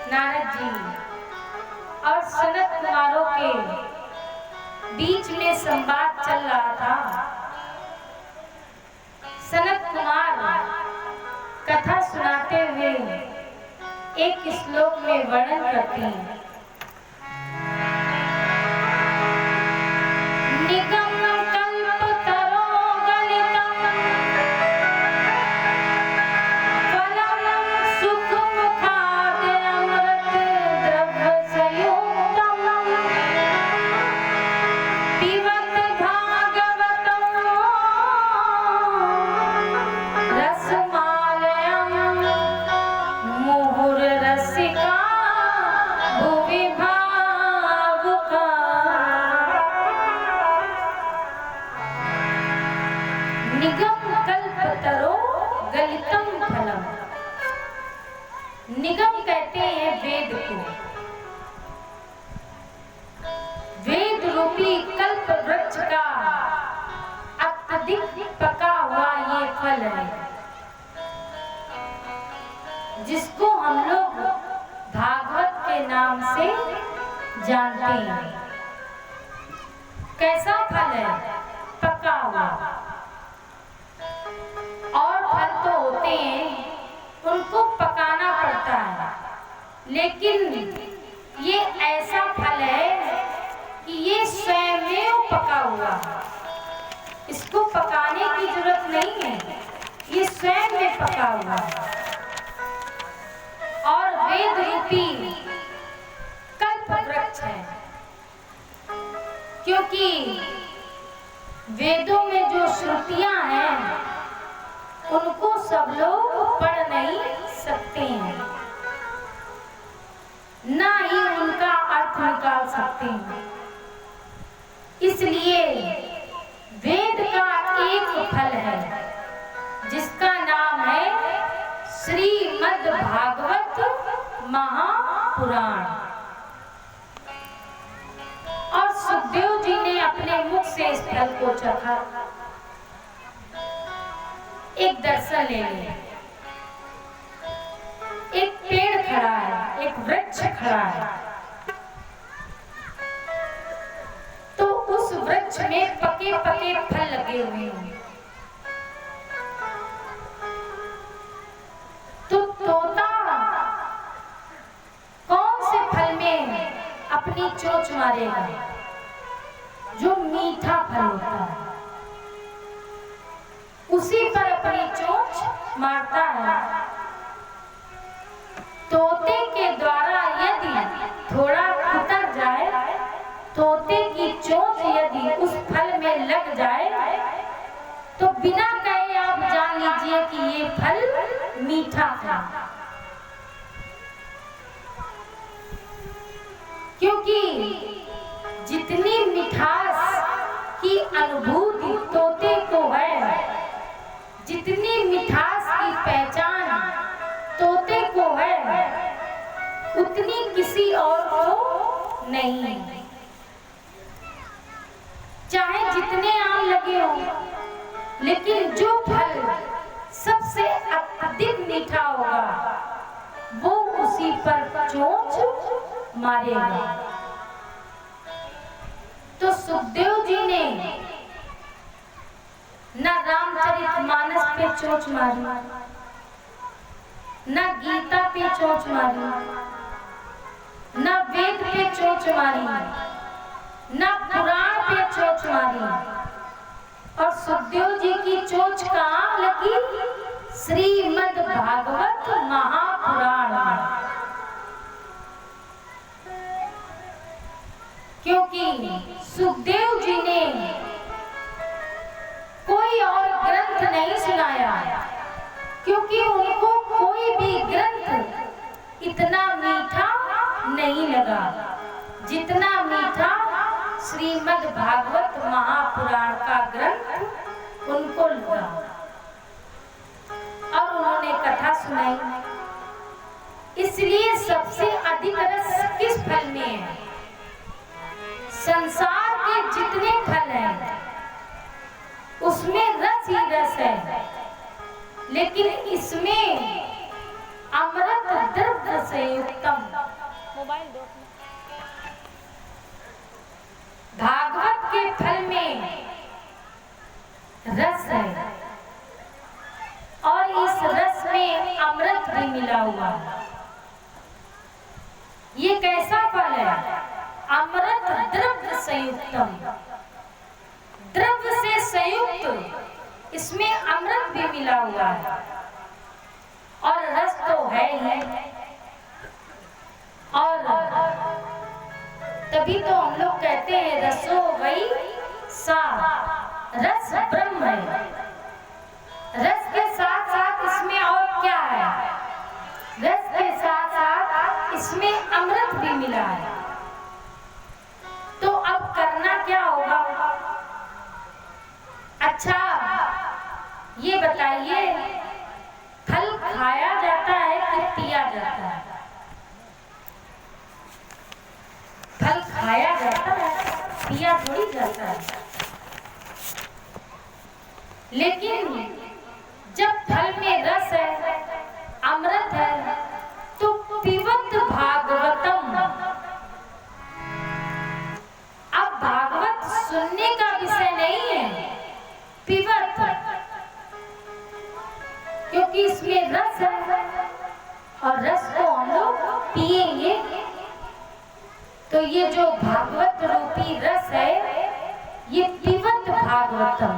नारद जी और सनत कुमारों के बीच में संवाद चल रहा था। सनत कुमार कथा सुनाते हुए एक श्लोक में वर्णन करते हैं। निगम कहते हैं वेद को। वेद रूपी कल्प वृक्ष का अत्यधिक पका हुआ ये फल है, जिसको हम लोग भागवत के नाम से जानते हैं। कैसा फल है? पका हुआ। और फल तो होते हैं, उनको पकाना पड़ता है, लेकिन ये ऐसा फल है कि ये स्वयं पका हुआ है। इसको पकाने की जरूरत नहीं है, ये स्वयं में पका हुआ है। और वेद रूपी कल्प वृक्ष है, क्योंकि वेदों में जो श्रुतियां हैं उनको सब लोग पढ़ नहीं सकते हैं, ना ही उनका अर्थ निकाल सकते हैं। इसलिए वेद का एक फल है जिसका नाम है श्रीमद् भागवत महापुराण। और सुखदेव जी ने अपने मुख से इस फल को चखा। एक दर्शन ले लिया। एक पेड़ खड़ा है, एक वृक्ष खड़ा है, तो उस वृक्ष में पके पके फल लगे हुए हैं। तो तोता कौन से फल में अपनी चोंच मारेगा? जो मीठा फल होता है उसी पर अपनी चोंच मारता है। तोते के द्वारा यदि थोड़ा कुतर जाए, तोते की चोंच यदि उस फल में लग जाए, तो बिना कहे आप जान लीजिए कि ये फल मीठा था। क्योंकि जितनी मिठास की अनुभूति तोते को है, जितनी मिठास की पहचान तोते को है, उतनी किसी और को नहीं। चाहे जितने आम लगे हों, लेकिन जो फल सबसे अत्यधिक मीठा होगा वो उसी पर चोंच मारेगा। तो सुखदेव जी ने न रामचरितमानस पे चोंच मारी, न गीता पे चोंच मारी, न वेद पे चोंच मारी, न पुराण पे चोंच मारी। और सुखदेव जी की चोंच कहाँ लगी? श्रीमद् भागवत महापुराण में। क्योंकि सुखदेव जी ने कोई और ग्रंथ नहीं सुनाया, क्योंकि उनको कोई भी ग्रंथ इतना मीठा नहीं लगा जितना मीठा श्रीमद् भागवत महापुराण का ग्रंथ उनको लगा। और उन्होंने कथा सुनाई। इसलिए सबसे अधिक रस किस फल में है? संसार के जितने फल हैं उसमें रस ही रस है, लेकिन इसमें अमृत द्रव्य से उत्तम मोबाइल दो। भागवत के फल में रस है और इस रस में अमृत भी मिला हुआ है। ये कैसा फल है? अमृत द्रव्य संयुक्तम, द्रव्य से संयुक्त इसमें अमृत भी मिला हुआ है और रस तो है ही। और तभी तो हम लोग कहते हैं रसो वही सा, रस ब्रह्म है। रस के साथ साथ इसमें और क्या है? रस के साथ साथ इसमें अमृत भी मिला है। तो अब करना क्या होगा? अच्छा ये बताइए, फल खाया जाता है कि पिया जाता है? फल खाया जाता है, पिया थोड़ी जाता है। लेकिन जब फल में रस है, अमृत है, तो पिबत भागवतम। अब भागवत सुनने का विषय नहीं है, पिबत, क्योंकि इसमें रस है और रस को हम लोग पिएंगे। तो ये जो भागवत रूपी रस है, ये पिबत भागवतम,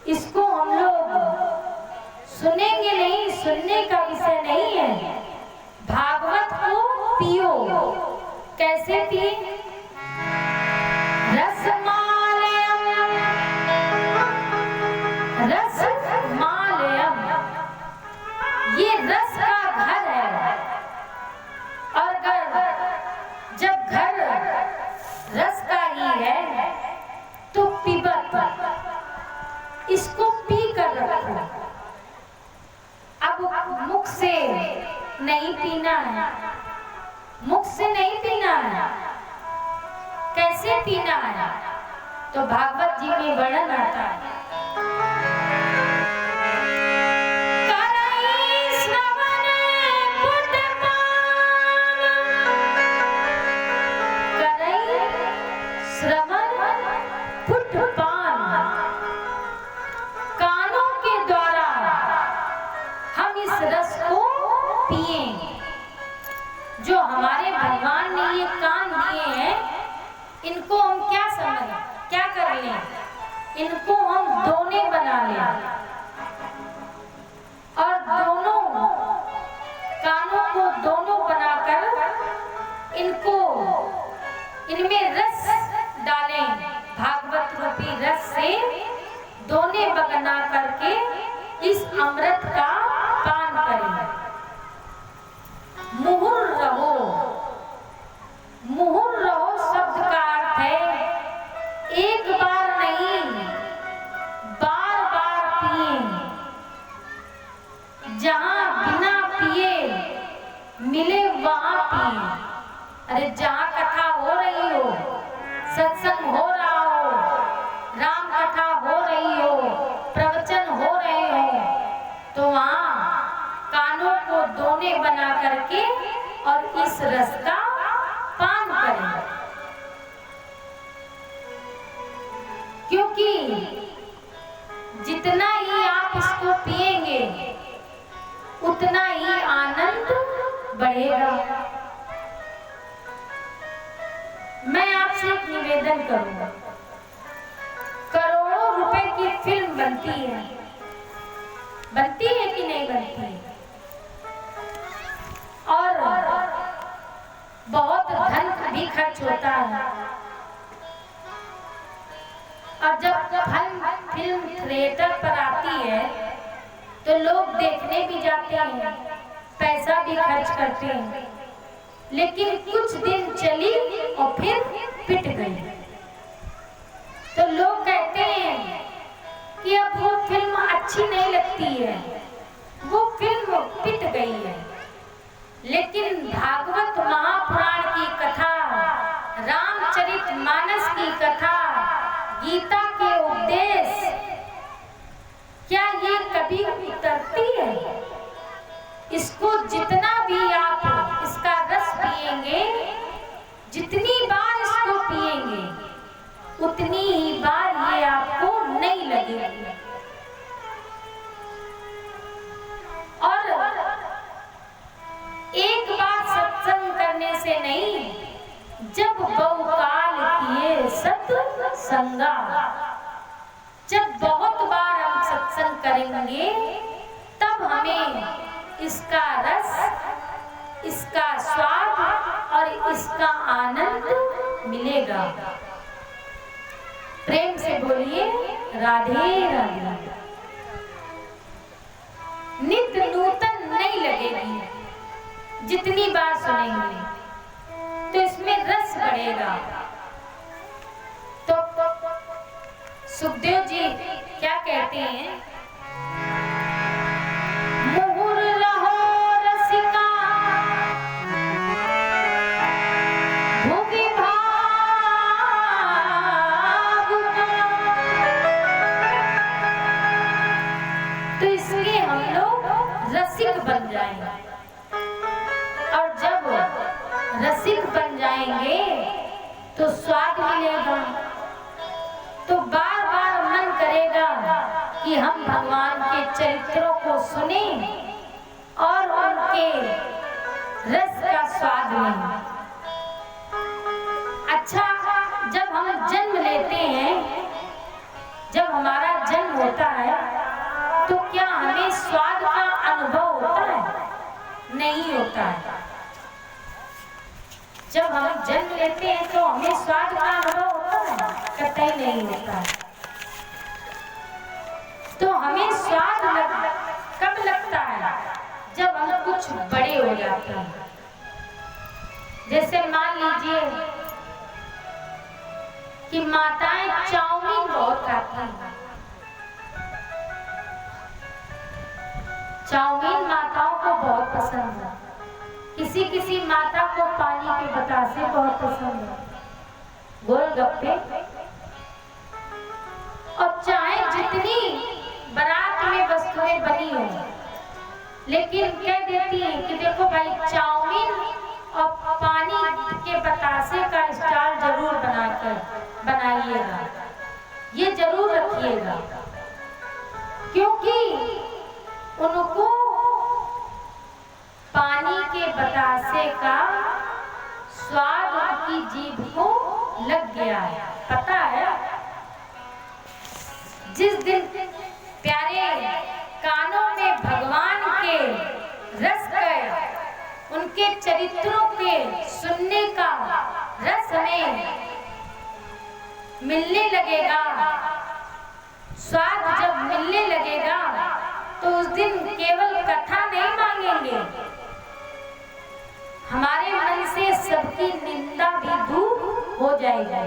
इसको हम लोग सुनेंगे नहीं, सुनने का विषय नहीं है। भागवत को पियो। कैसे पिए? रसमालयम, रसमालयम, ये रस का घर है। और जब घर रस का ही है तो पिबत, इसको पी कर रखो। अब मुख से नहीं पीना है, मुख से नहीं पीना है। कैसे पीना है? तो भागवत जी में वर्णन आता है, जो हमारे भगवान ने ये कान दिए हैं, इनको हम क्या समझ, क्या कर लें? इनको हम दोने बना लें और दोनों कानों को दोनों बनाकर इनको, इनमें रस डालें, भागवत रूपी रस से दोने बना करके इस अमृत का पान करें। मुहुर रहो, मुहुर रहो शब्द का अर्थ है एक बार नहीं, बार बार पिए। जहां बिना पिए मिले वहां पिए। अरे जहां कथा हो रही हो, सत्संग हो रहा हो, राम कथा हो रही हो, प्रवचन हो रहे हो, तो वहां कानों को दोने बना करके और इस रस का पान करें। क्योंकि जितना ही आप इसको पिएंगे उतना ही आनंद बढ़ेगा। मैं आपसे एक निवेदन करूंगा, करोड़ों रुपए की फिल्म बनती है, बनती है कि नहीं बनती है? और बहुत धन भी खर्च होता है। और जब फिल्म थिएटर पर आती है तो लोग देखने भी जाते हैं, पैसा भी खर्च करते हैं, लेकिन कुछ दिन चली और फिर पिट गई। तो लोग कहते हैं कि अब वो फिल्म अच्छी नहीं लगती है, वो फिल्म पिट गई है। लेकिन भागवत महापुराण की कथा, रामचरितमानस की कथा, गीता के उपदेश, क्या ये कभी उतरती है? इसको जितना भी आप इसका रस पिएंगे उतनी ही बार ये आपको नहीं लगेगी। और एक बार सत्संग करने से नहीं, जब बहुकाल किए सत्संगा, जब बहुत बार हम सत्संग करेंगे तब हमें इसका रस, इसका स्वाद और इसका आनंद मिलेगा। प्रेम से बोलिए राधे राधे। नित्य नूतन नहीं लगेगी, जितनी बार सुनेंगे तो इसमें रस बढ़ेगा। तो सुखदेव जी क्या कहते हैं? मुहुर लहो रसिका भोगी भाव, तो इसलिए हम लोग रसिक बन जाएंगे। और जब रसिक बन जाएंगे तो स्वाद मिलेगा, तो बार बार मन करेगा कि हम भगवान के चरित्रों को सुने और उनके रस का स्वाद लें। अच्छा, जब हम जन्म लेते हैं, जब हमारा जन्म होता है, तो क्या हमें स्वाद का अनुभव होता है? नहीं होता है। जब हम जन्म लेते हैं तो हमें स्वाद का अनुभव होता है? कतई नहीं होता है। तो हमें स्वाद कब लगता है? जब हम कुछ बड़े हो जाते हैं। जैसे मान लीजिए कि माताएं चाउमीन बहुत खाती हैं। चाउमीन माताओं को बहुत पसंद है। किसी किसी माता को पानी के बतासे बहुत पसंद है, गोलगप्पे। और चाहे जितनी बारात में वस्तुएं बनी हो, लेकिन कह देती हैं कि देखो भाई, चाउमीन और पानी के बतासे का स्टाल जरूर बनाइएगा, ये जरूर रखिएगा, क्योंकि उनको पानी के बतासे का स्वाद उनकी जीभ को लग गया है। पता है, जिस दिन प्यारे कानों में भगवान के रस गए, उनके चरित्रों के सुनने का रस हमें मिलने लगेगा, स्वाद जब मिलने लगेगा, तो उस दिन केवल कथा नहीं मांगेंगे, हमारे मन से सबकी निंदा भी दूर हो जाएगी।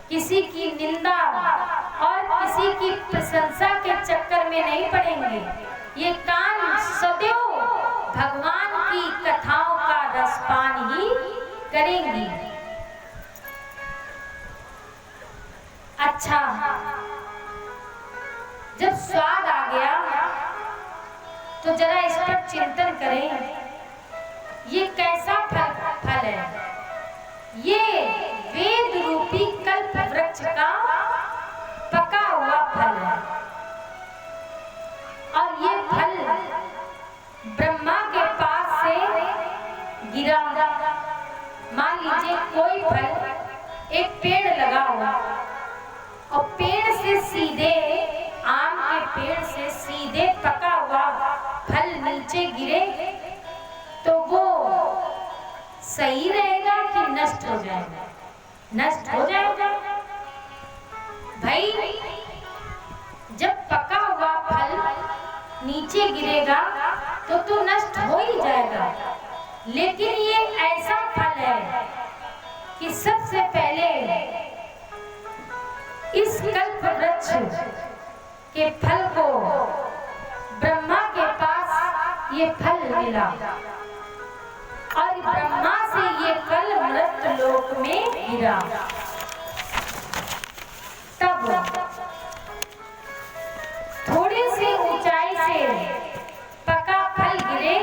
किसी की निंदा और किसी की प्रशंसा के चक्कर में नहीं पड़ेंगे। ये कान सदैव भगवान की कथाओं का रसपान ही करेंगी। अच्छा, जब स्वाद आ गया तो जरा इस पर चिंतन करें, ये कैसा फल है? ये वेद रूपी कल्प वृक्ष का पका हुआ फल है। और ये फल ब्रह्मा के पास से गिरा। मान लीजिए कोई फल, एक पेड़ लगा हुआ और पेड़ से सीधे, आम के पेड़ से सीधे पका हुआ फल नीचे गिरे, तो वो सही रहेगा कि नष्ट हो जाएगा? नष्ट हो जाएगा भाई। जब पका हुआ फल नीचे गिरेगा तो नष्ट हो ही जाएगा। लेकिन ये ऐसा फल है कि सबसे पहले इस कल्प वृक्ष के फल को ब्रह्मा के पास ये फल मिला और ब्रह्मा से ये फल मृत लोक में गिरा। तब थोड़ी सी ऊंचाई से पका फल गिरे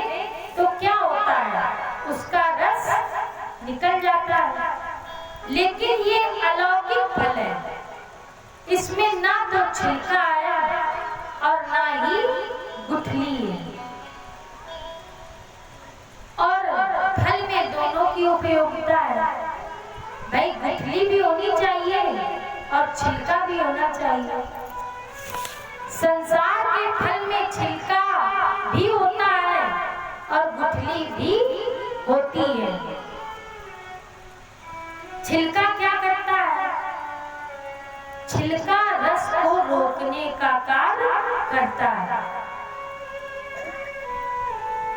तो क्या होता है? उसका रस निकल जाता है। लेकिन ये अलौकिक फल है, इसमें ना तो छिलका है और ना ही गुठली है। और फल में दोनों की उपयोगिता है। भाई गुठली भी होनी चाहिए और छिलका भी होना चाहिए। संसार के फल में छिलका भी होता है और गुठली भी होती है। छिलका क्या करता है? छिलका रस को रोकने का कार्य करता है।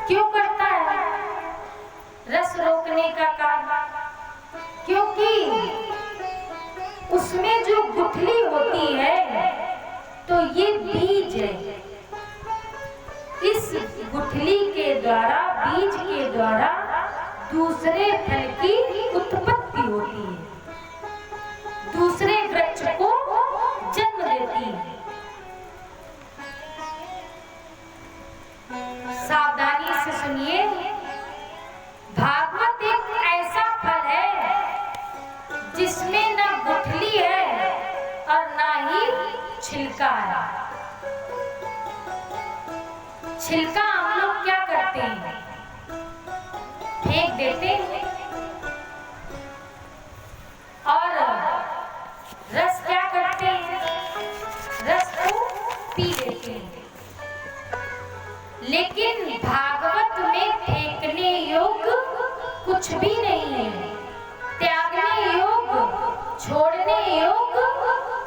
क्यों करता है रस रोकने का कार्य? क्योंकि उसमें जो गुठली होती है तो ये बीज है। इस गुठली के द्वारा, बीज के द्वारा दूसरे फल की उत्पत्ति होती है, दूसरे वृक्ष को जन्म देती है। सावधानी से सुनिए, भागवत एक ऐसा फल है जिसमें न गुठली है और ना ही छिलका है। छिलका हम लोग क्या करते हैं? फेंक देते हैं। और रस क्या करते हैं? रस को पी लेते हैं। लेकिन भागवत में फेंकने योग्य कुछ भी नहीं है, त्यागने योग्य, छोड़ने योग्य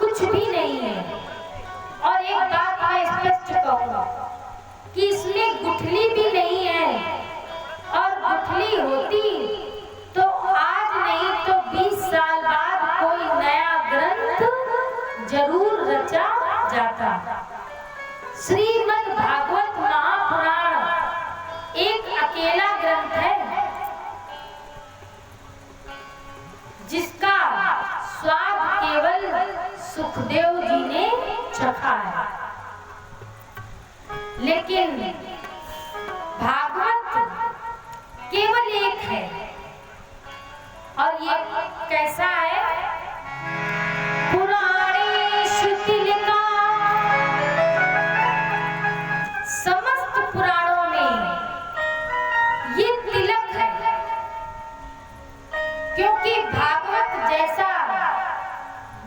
कुछ भी नहीं है। और एक बात मैं स्पष्ट कहूंगा कि इसमें गुठली भी नहीं है। और गुठली होती तो आज नहीं तो 20 साल बाद कोई नया ग्रंथ जरूर रचा जाता। श्रीमद् भागवत महापुराण एक अकेला ग्रंथ है जिसका स्वाद केवल सुखदेव जी ने चखा है। लेकिन भागवत केवल एक है। और ये कैसा है? पुराणेषु तिलका, समस्त पुराणों में ये तिलक है। क्योंकि भागवत जैसा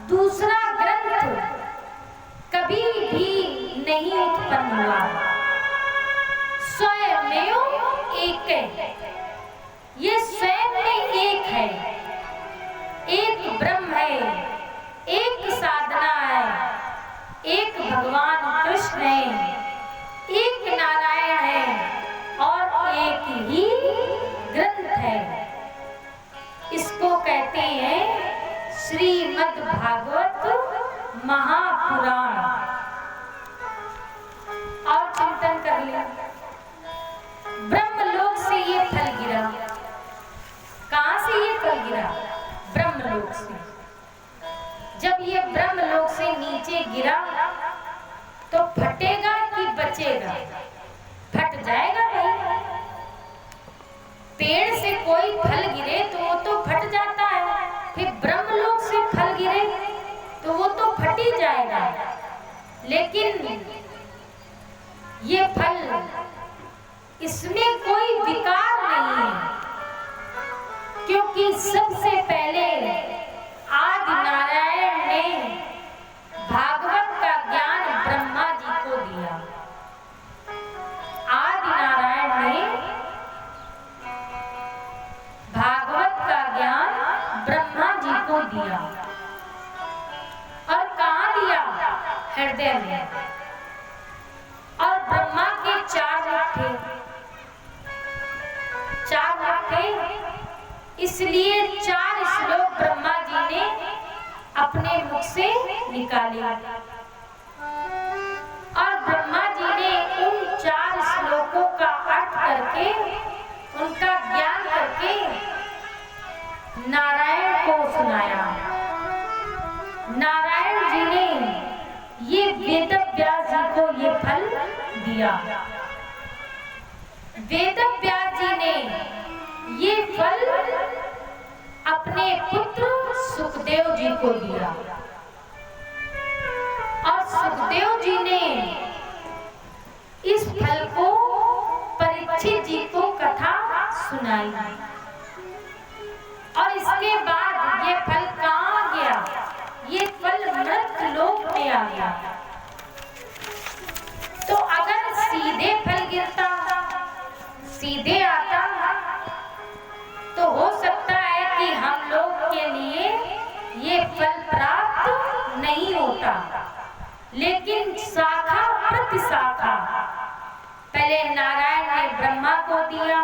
दूसरा ग्रंथ कभी भी नहीं उत्पन्न हुआ। स्वयमेव एक है, ये स्वयं में एक है। एक ब्रह्म है, एक साधना है, एक भगवान कृष्ण है, एक नारायण है और एक ही ग्रंथ है। इसको कहते हैं श्रीमद् भागवत महापुराण। और चिंतन कर लिया, ब्रह्मलोक से ये फल गिरा। कहां से ये फल गिरा? ब्रह्मलोक से। जब ये ब्रह्मलोक से नीचे गिरा तो फटेगा कि बचेगा? फट जाएगा भाई। पेड़ से कोई फल गिरे तो वो तो फट जाता है, फिर ब्रह्मलोक से फल गिरे तो वो तो फट ही जाएगा। लेकिन ये फल, इसमें कोई विकार नहीं है। क्योंकि सबसे पहले आदि नारायण ने भागवत का ज्ञान ब्रह्मा जी को दिया। आदि नारायण ने भागवत का ज्ञान ब्रह्मा जी को दिया। और कहाँ दिया? हृदय में। और ब्रह्मा के 4 मुख थे। 4 मुख थे, इसलिए 4 श्लोक ब्रह्मा जी ने अपने मुख से निकाले। और ब्रह्मा जी ने उन 4 श्लोकों का अर्थ करके, उनका ज्ञान करके नारायण को सुनाया। नारायण जी ने ये वेदव्यास जी को ये फल दिया। वेदव्यास जी ने ये फल अपने पुत्र सुखदेव जी को दिया। सुनाई। और इसके बाद ये फल कहाँ गया? ये फल मृत लोक में आ गया। तो अगर सीधे फल गिरता, सीधे आता, तो हो सकता है कि हम लोग के लिए ये फल प्राप्त नहीं होता। लेकिन शाखा प्रति शाखा, पहले नारायण ने ब्रह्मा को दिया,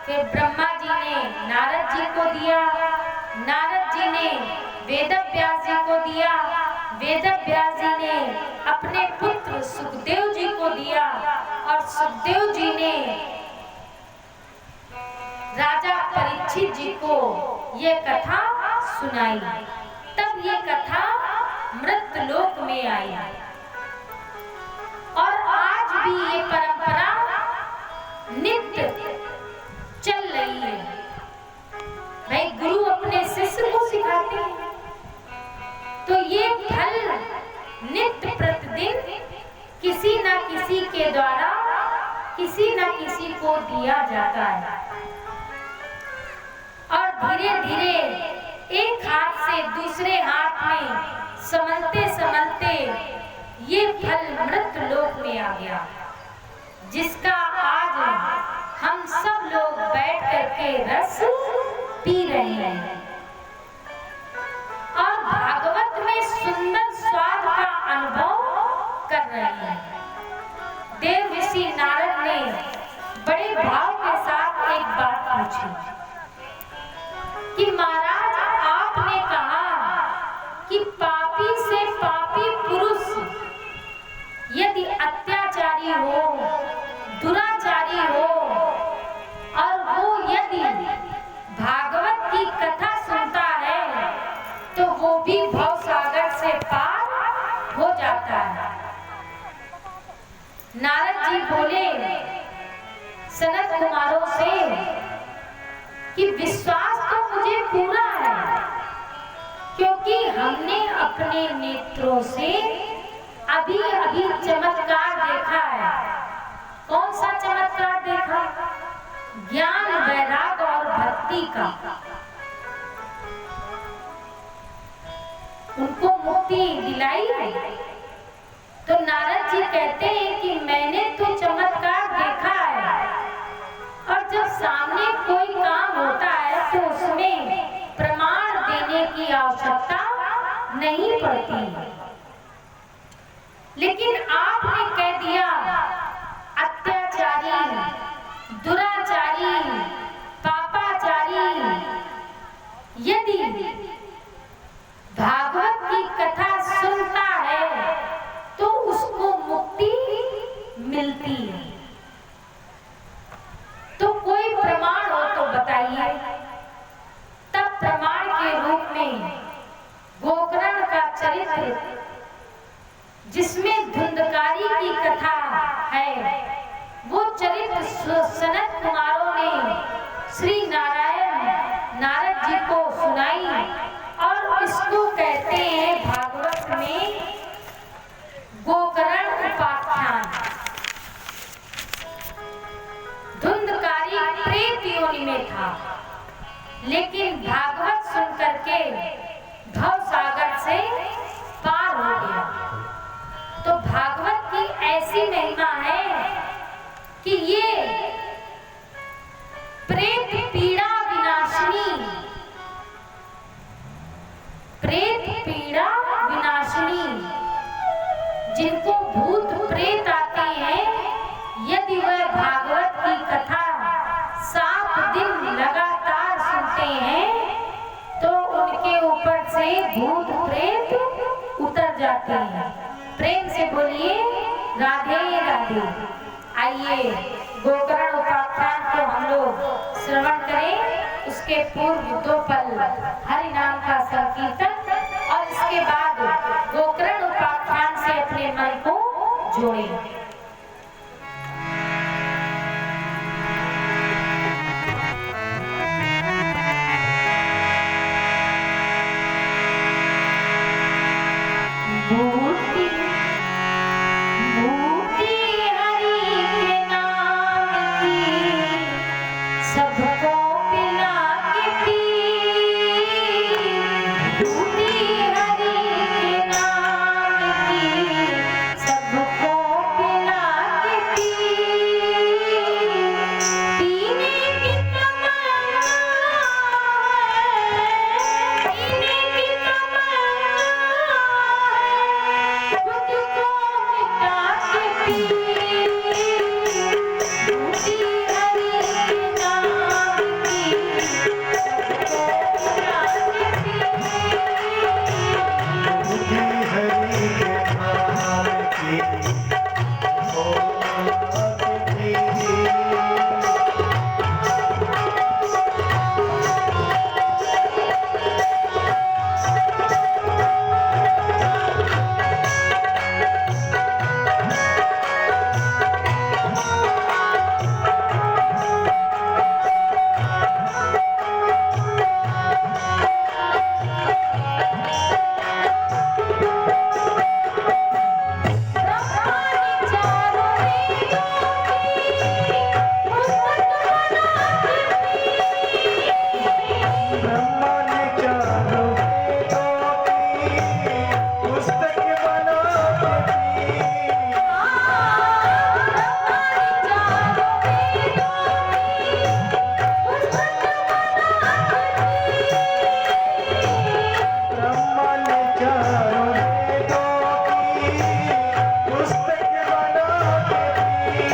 फिर ब्रह्मा जी ने नारद जी को दिया, नारद जी ने वेदव्यास जी को दिया, वेदव्यास जी ने अपने पुत्र सुखदेव जी को दिया, और सुखदेव जी ने राजा परीक्षित जी को ये कथा सुनाई। तब ये कथा मृत लोक में आई। और आज भी ये परंपरा नित्य चल रही है। भाई गुरु अपने शिष्य को सिखाते हैं, तो ये फल नित्य प्रतिदिन किसी न किसी के द्वारा किसी न किसी को दिया जाता है। और धीरे धीरे एक हाथ से दूसरे हाथ में संभलते संभलते ये फल मृत लोक में आ गया, जिसका आज हम सब लोग बैठ करके रस पी रहे हैं। और भागवत में सुंदर स्वाद का अनुभव कर रहे हैं। देव ऋषि नारद ने बड़े भाव के साथ एक बात पूछी कि महाराज, आपने कहा कि पापी से पापी पुरुष यदि अत्याचारी हो, दुराचारी हो, और वो यदि भागवत की कथा सुनता है, तो वो भी भवसागर से पार हो जाता है। नारद जी बोले सनत कुमारों से कि विश्वास तो मुझे पूरा है, क्योंकि हमने अपने नेत्रों से अभी अभी चमत्कार देखा है। कौन सा चमत्कार देखा? ज्ञान, वैराग और भक्ति का। उनको मुक्ति दिलाई। तो नारद जी कहते हैं कि मैंने तो चमत्कार देखा है, और जब सामने कोई काम होता है तो उसमें प्रमाण देने की आवश्यकता नहीं पड़ती। लेकिन आपने कह दिया अत्याचारी, दुराचारी, पापाचारी यदि भागवत की कथा सुनता है तो उसको मुक्ति मिलती है। तो कोई प्रमाण हो तो बताइए। तब प्रमाण के रूप में गोकर्ण का चरित्र, जिसमें धुंधकारी की कथा है, वो चरित्र सनत कुमारों ने श्री नारायण नारद जी को सुनाई। और इसको कहते हैं भागवत में गोकर्ण उपाख्यान। धुंधकारी प्रेत योनि में था, लेकिन भागवत सुन करके भव सागर से पार हो गया। तो भागवत की ऐसी महिमा है कि ये प्रेत पीड़ा विनाशिनी, प्रेत पीड़ा विनाशिनी, जिनको भूत प्रेत आते हैं, यदि वह भागवत की कथा 7 दिन लगातार सुनते हैं तो उनके ऊपर से भूत प्रेत उतर जाते हैं। प्रेम से बोलिए राधे राधे। आइए गोकर्ण उपाख्यान को हम लोग श्रवण करें। उसके पूर्व 2 पल हरि नाम का संकीर्तन, और इसके बाद गोकर्ण उपाख्यान से अपने मन को जोड़ें। सबको पिला के पी दूधी हरि के नाम की, सबको पिला के पी पीने की तमन्ना है, पीने की तमन्ना है, खुद को मिटा के पी दूधी हरि के नाम की, सबको पिला के पी दूधी हरि के नाम की, ओ की ब्रह्मा ने चारों वेदों की पुस्तक बना के दी। ब्रह्मा ने चारों वेदों की पुस्तक बना के दी।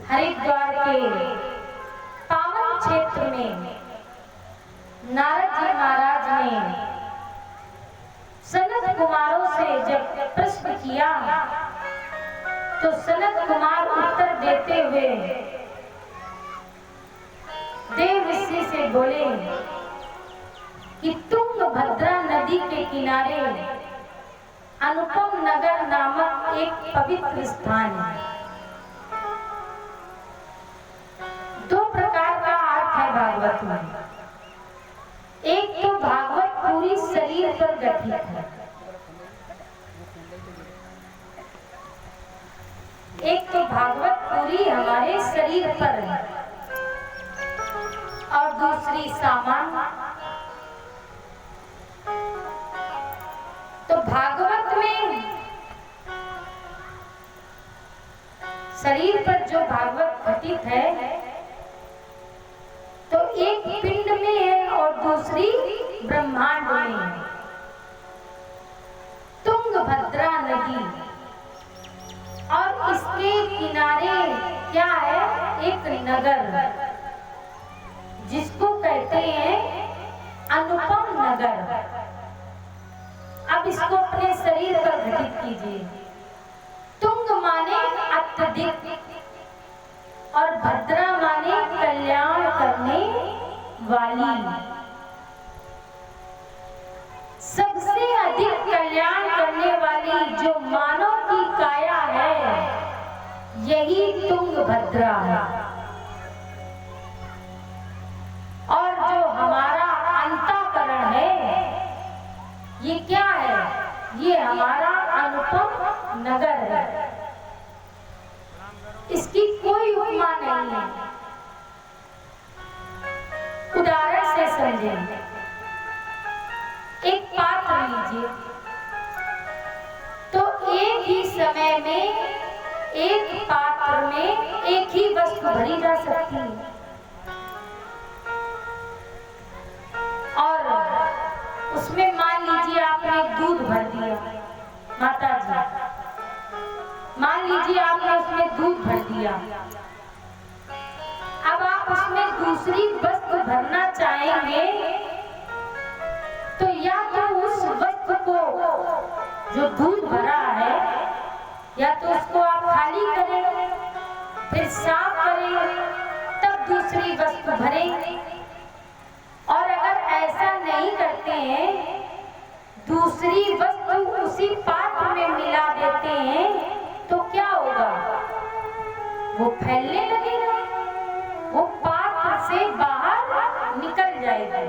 हरिद्वार के पावन क्षेत्र में नारद जी महाराज ने सनत कुमारों से जब प्रश्न किया तो सनत कुमार उत्तर देते हुए देव ऋषि से बोले कि तुंगभद्रा नदी के किनारे अनुपम नगर नामक एक पवित्र स्थान है। दो प्रकार का अर्थ है भागवत में। एक तो भागवत पूरी शरीर पर गठित है, एक तो भागवत पूरी हमारे शरीर पर है और दूसरी सामान। तो भागवत में शरीर पर जो भागवत घटित है तो एक पिंड में है और दूसरी ब्रह्मांड में है। तुंगभद्रा नदी और इसके किनारे क्या है? एक नगर जिसको कहते हैं अनुपम नगर। अब इसको अपने शरीर पर घटित कीजिए। तुंग माने अत्यधिक और भद्रा माने कल्याण करने वाली। सबसे अधिक कल्याण करने वाली जो मानव की काया है यही तुंगभद्रा है। और जो हमारा अंतःकरण है ये क्या है? ये हमारा अनुपम नगर है। इसकी कोई उपमा नहीं है। उदाहरण से समझें। एक पात्र लीजिए तो एक ही समय में एक पात्र में एक ही वस्तु भरी जा सकती है। और उसमें मान लीजिए आपने दूध भर दिया, माता जी मान लीजिए आपने उसमें दूध भर दिया। अब आप उसमें दूसरी वस्तु भरना चाहेंगे तो या तो उस वस्तु को जो दूध भरा है या तो उसको आप खाली करें, फिर साफ करें, तब दूसरी वस्तु भरें। और अगर ऐसा नहीं करते हैं, दूसरी वस्तु उसी पात्र में मिला देते हैं तो क्या होगा? वो फैलने लगेगा, वो पात्र से बाहर निकल जाएगा।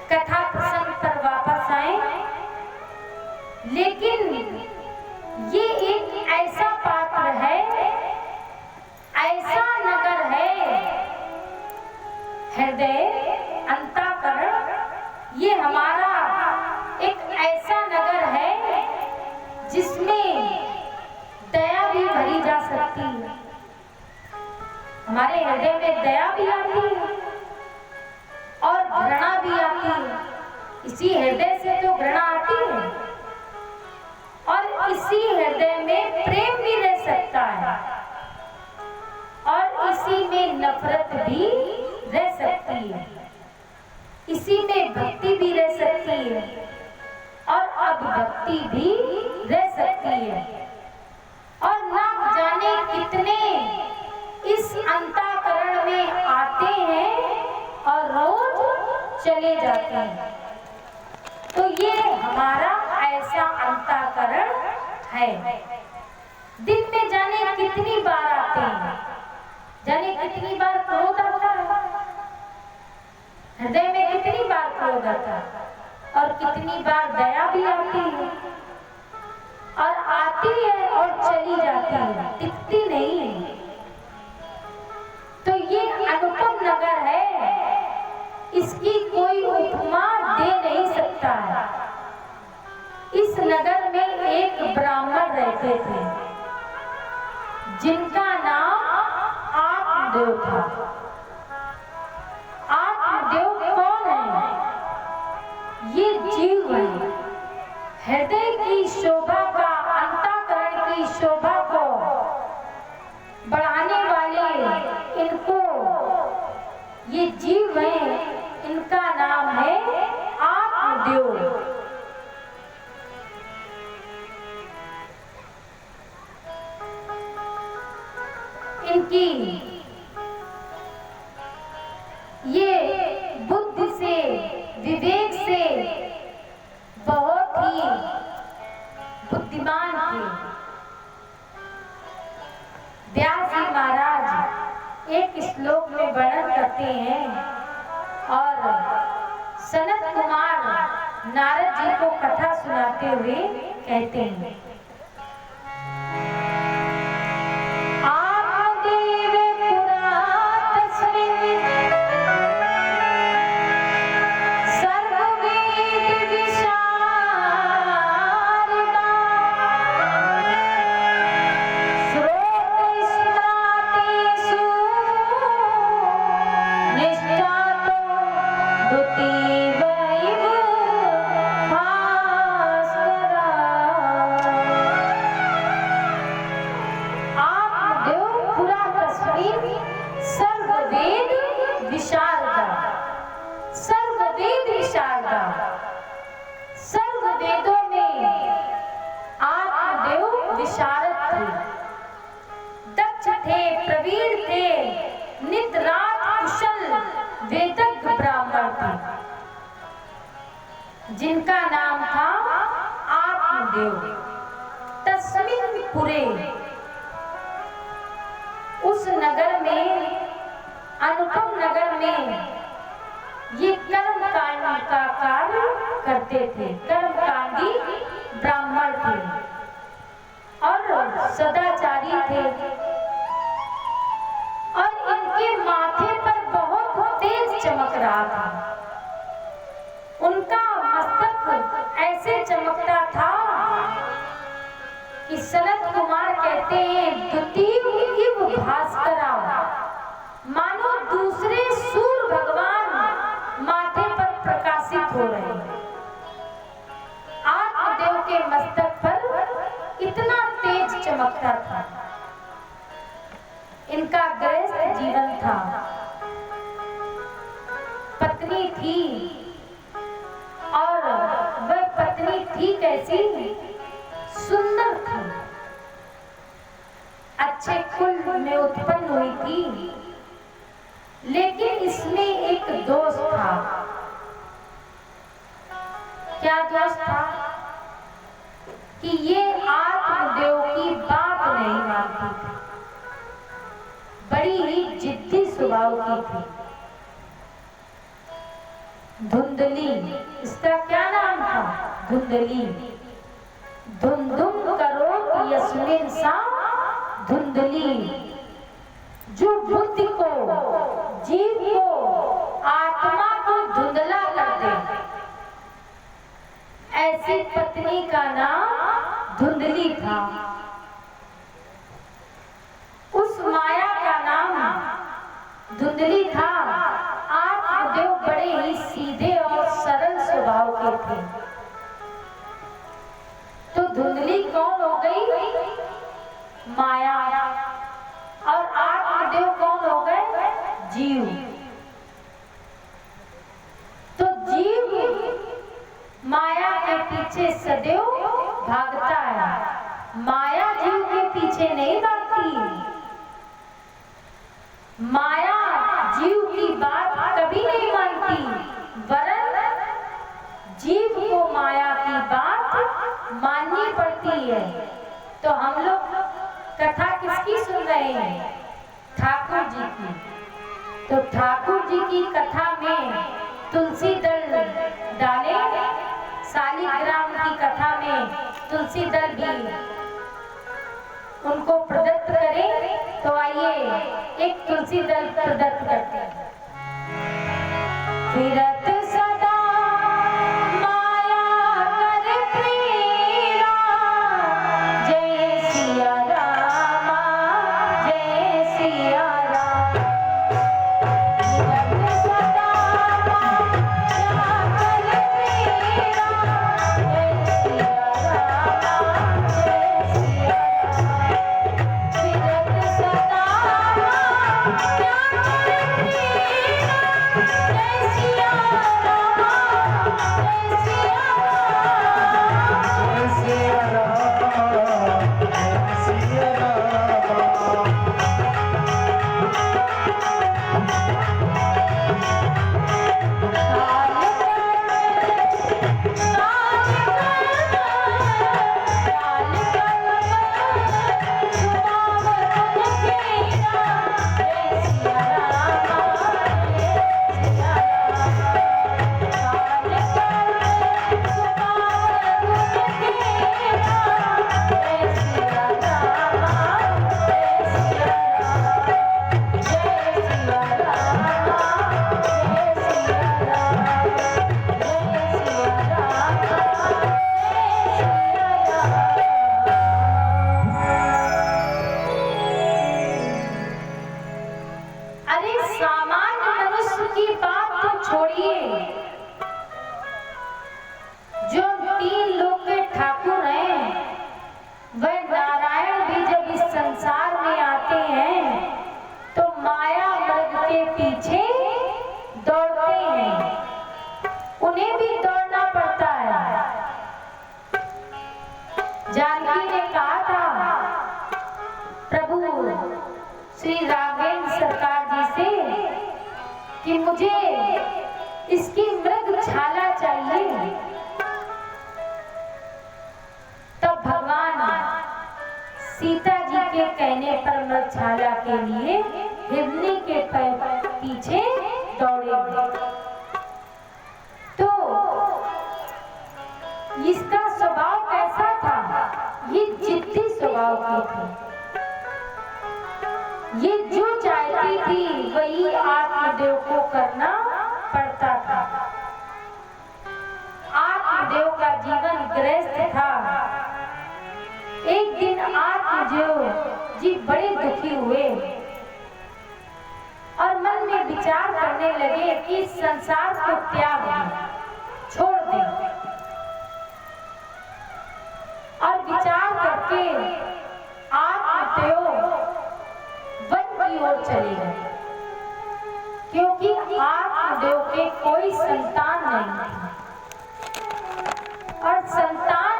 कथा प्रसंग पर वापस आए। लेकिन ये एक ऐसा पात्र है, ऐसा नगर है, हृदय अंतःकरण, ये हमारा एक ऐसा नगर है जिसमें दया भी भरी जा सकती है। हमारे हृदय में दया भी आती है और घृणा भी आती है। इसी हृदय से तो घृणा आती है और इसी हृदय में प्रेम भी रह सकता है और इसी में नफरत भी रह सकती है, इसी में भक्ति भी रह सकती है और अभक्ति भी रह सकती है। और ना जाने कितने इस अंतःकरण में आते हैं और रोज चले जाते हैं। तो ये हमारा ऐसा अंतःकरण है। दिन में जाने कितनी बार आते हैं, जाने कितनी बार क्रोध आता है, हृदय में कितनी बार क्रोध आता है और कितनी बार दया भी आती है। और आती है और चली जाती है, टिकती नहीं है। तो ये अनुपम नगर है, इसकी कोई उपमा दे नहीं सकता है। इस नगर में एक ब्राह्मण रहते थे जिनका नाम आत्मदेव था। आत्मदेव कौन है? ये जीव है। हृदय की शोभा का, अंतःकरण की शोभा को बढ़ाने वाले इनको ये जीव हैं, इनका नाम है आत्मदेव। इनकी ये बुद्धि श्लोक में वर्णन करते हैं और सनत कुमार नारद जी को कथा सुनाते हुए कहते हैं, जिनका नाम था आत्मदेव। तस्मिन पुरे, उस नगर में, अनुपम नगर में ये कर्मकांड का कार्य करते थे। कर्मकांडी ब्राह्मण थे और सदाचारी थे और इनके माथे पर बहुत तेज चमक रहा था। उनका मस्तक ऐसे चमकता था कि सनत कुमार कहते हैं, द्वितीय इव भास्करा, मानो दूसरे सूर्य भगवान माथे पर प्रकाशित हो रहे हैं। आत्मदेव के मस्तक पर इतना तेज चमकता था। इनका गृहस्थ जीवन था, पत्नी थी और वह पत्नी थी कैसी, सुंदर थी, अच्छे कुल में उत्पन्न हुई थी। लेकिन इसमें एक दोष था। क्या दोष था? कि ये आत्मदेव की बात नहीं मानती थी, बड़ी ही जिद्दी स्वभाव की थी। धुंधली, इसका क्या नाम था? धुंधली। धुंधुम करो यस्मिन सा धुंधली, जो बुद्धि को, जीव को, आत्मा को धुंधला कर दे, ऐसी पत्नी का नाम धुंधली था। उस माया का नाम धुंधली था। आत्मदेव बड़े ही सीधे और सरल स्वभाव के थे। तो धुंधली कौन हो गई? माया। और आत्मदेव कौन हो गए? जीव। तो जीव माया के पीछे सदैव भागता है, माया जीव के पीछे नहीं भागती। माया जीव की बात कभी नहीं मानती, वरन जीव को माया की बात माननी पड़ती है। तो हम लोग कथा किसकी सुन रहे हैं? ठाकुर जी की। तो ठाकुर जी की कथा में तुलसी दल डाले, शालिग्राम की कथा में तुलसी दल भी उनको प्रदत्त करें। तो आइए एक तुलसी दल प्रदत्त करते हैं। फिरत सदा माया कर प्रेरा, जय सिया रामा, जय सिया राम। फिरत सदा माया कर प्रेरा, जय सिया रामा, जय सिया राम। फिरत सदा माया कर प्रेरा, जय सिया दौड़ते हैं, उन्हें भी दौड़ना पड़ता है। जानकी ने कहा था प्रभु श्री राघवेंद्र सरकार जी से कि मुझे इसकी मृग छाला चाहिए। तब भगवान सीता जी के कहने पर मृगछाला के लिए हिरनी के पीछे दौड़े। तो इसका स्वभाव कैसा था? ये जिद्दी स्वभाव की थी। ये जो चाहती थी वही आत्मदेव को करना पड़ता था। आत्मदेव का जीवन गृहस्थ था। एक दिन आत्मदेव जी बड़े दुखी हुए और मन में विचार करने लगे कि संसार को त्याग दें, छोड़ दें। और विचार करके आत्मदेव वन की ओर चले गए, क्योंकि आत्मदेव के कोई संतान नहीं थी और संतान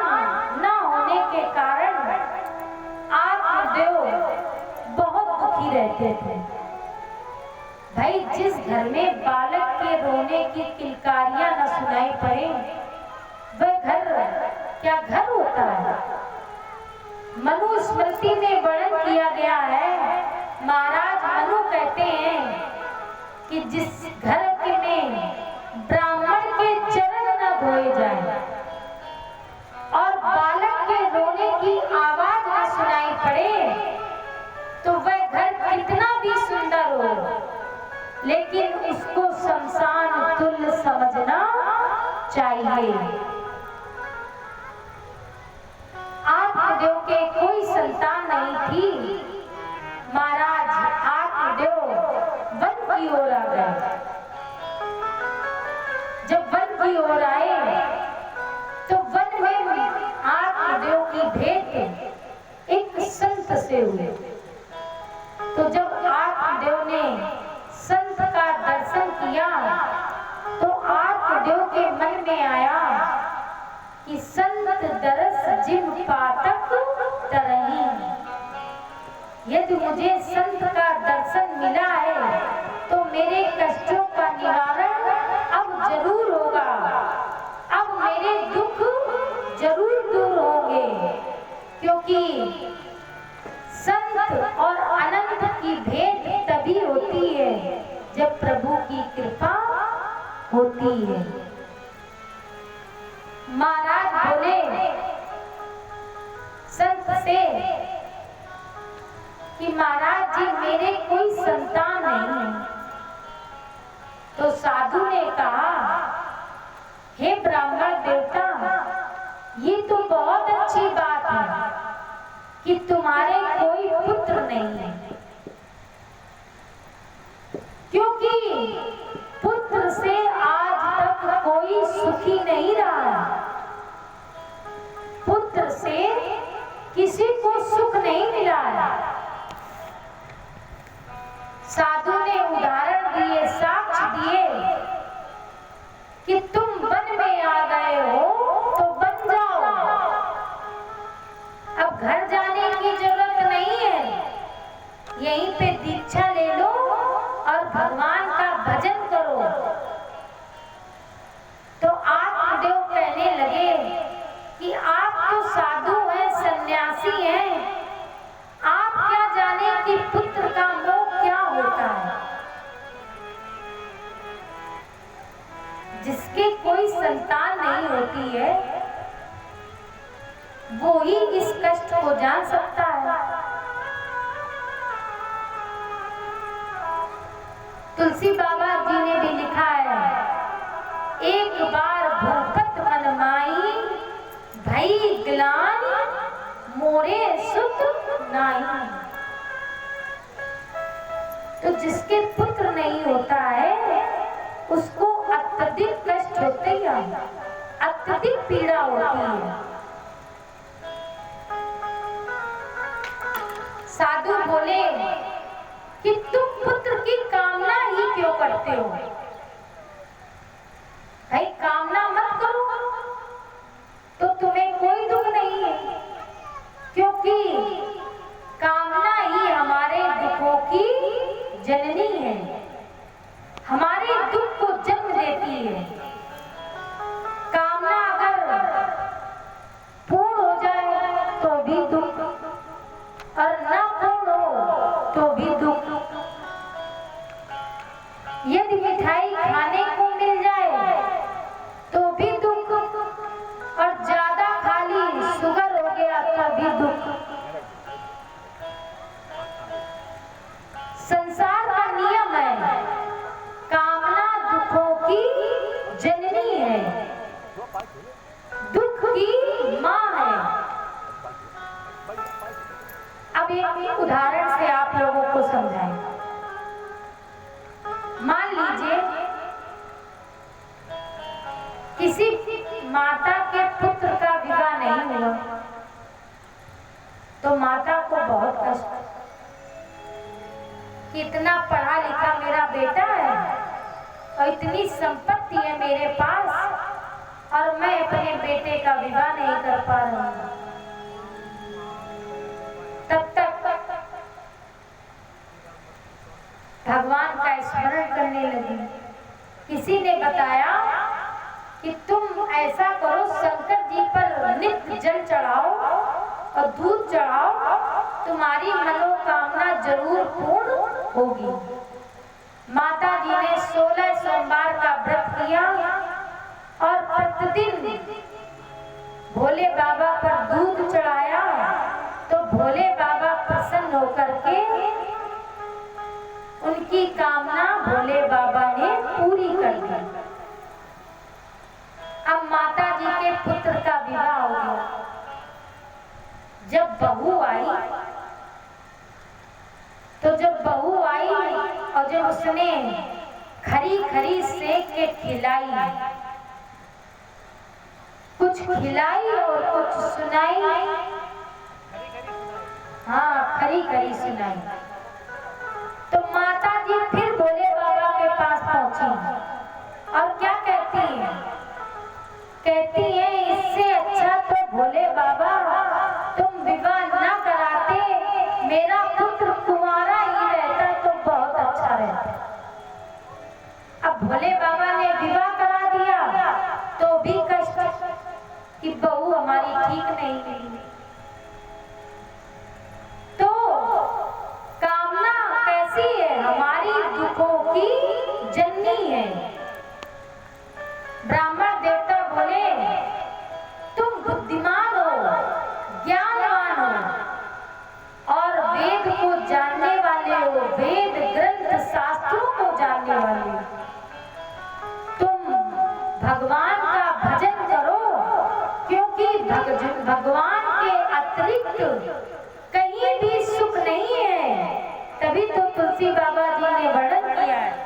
न होने के कारण आत्मदेव बहुत दुखी रहते थे। भाई, जिस घर में बालक के रोने की किलकारियां न सुनाई पड़े वह घर क्या घर होता है? मनुस्मृति में वर्णन किया गया है। महाराज मनु कहते हैं कि जिस घर में ब्राह्मण के चरण न धोए जाए और बालक के रोने की आवाज न सुनाई पड़े तो वह घर कितना भी सुंदर हो, लेकिन उसको शमशान तुल्य समझना चाहिए। आत्मदेव के कोई संतान नहीं थी। महाराज आत्मदेव वन की ओर आ गए। जब वन की ओर आए तो वन में आत्मदेव की भेंट एक संत से हुई। तो जब आत्मदेव ने संत का दर्शन किया तो आत्मदेव के मन में आया कि संत दरस जिम पातक तरही। यदि मुझे संत का दर्शन मिला है तो मेरे कष्टों का निवारण अब जरूर होगा, अब मेरे दुख जरूर दूर होंगे, क्योंकि संत और अनंत की भेंट तभी होती है जब प्रभु की कृपा होती है। महाराज बोले संत से कि महाराज जी मेरे कोई संतान नहीं है। तो साधु ने कहा, हे ब्राह्मण देवता, ये तो बहुत अच्छी बात है कि तुम्हारे कोई पुत्र नहीं है, क्योंकि पुत्र से आज तक कोई सुखी नहीं रहा। पुत्र से किसी को सुख नहीं मिला है। साधु ने उदाहरण दिए, साक्ष्य दिए कि तुम वन में आ गए हो तो बन जाओ, अब घर जाने की जरूरत नहीं है, यहीं पे दीक्षा ले लो और भगवान का भजन करो। तो आत्मदेव कहने लगे कि आप तो साधु हैं, सन्यासी हैं, आप क्या जाने कि पुत्र का मोह क्या होता है। जिसके कोई संतान नहीं होती है वो ही इस कष्ट को जान सकता है। तुलसी बाबा जी ने भी लिखा है, एक बार भूपत मन माई भई ग्लान मोरे सुख नाई। तो जिसके पुत्र नहीं होता है उसको अत्यधिक कष्ट होते हैं, अत्यधिक पीड़ा होती है। साधु बोले कि तुम पुत्र की कामना ही क्यों करते हो? किसी माता के पुत्र का विवाह नहीं हुआ तो माता को बहुत कष्ट, कितना पढ़ा लिखा मेरा बेटा है और इतनी संपत्ति है मेरे पास और मैं अपने बेटे का विवाह नहीं कर पा रहा हूं। तब तक भगवान का स्मरण करने लगी। किसी ने बताया कि तुम ऐसा करो, शंकर जी पर नित्य जल चढ़ाओ और दूध चढ़ाओ, तुम्हारी मनोकामना जरूर पूर्ण होगी। माता जी ने 16 सोमवार का व्रत किया और प्रतिदिन भोले बाबा पर दूध चढ़ाया तो भोले बाबा प्रसन्न होकर के उनकी कामना भोले बाबा ने पूरी कर दी। अब माता जी के पुत्र का विवाह हो गया। जब बहू आई और जब उसने खरी खरी सेक के खिलाई, कुछ खिलाई और कुछ सुनाई, हाँ खरी खरी सुनाई, तो माता जी फिर भोले बाबा के पास पहुंची और क्या कहती हैं? कहती है इससे अच्छा तो भोले बाबा तुम विवाह ना कराते, मेरा पुत्र कुंवारा ही रहता तो बहुत अच्छा रहता। अब भोले बाबा ने विवाह करा दिया तो भी कष्ट कि बहू हमारी ठीक नहीं मिली। तो कामना कैसी है? हमारी दुखों की जननी है। ब्राह्मण देवता बोले तुम बुद्धिमान हो, ज्ञानवान हो और वेद को जानने वाले हो, वेद ग्रंथ शास्त्रों को जानने वाले हो, तुम भगवान का भजन करो क्योंकि भगवान के अतिरिक्त कहीं भी सुख नहीं है। तभी तो तुलसी बाबा जी ने वर्णन किया है।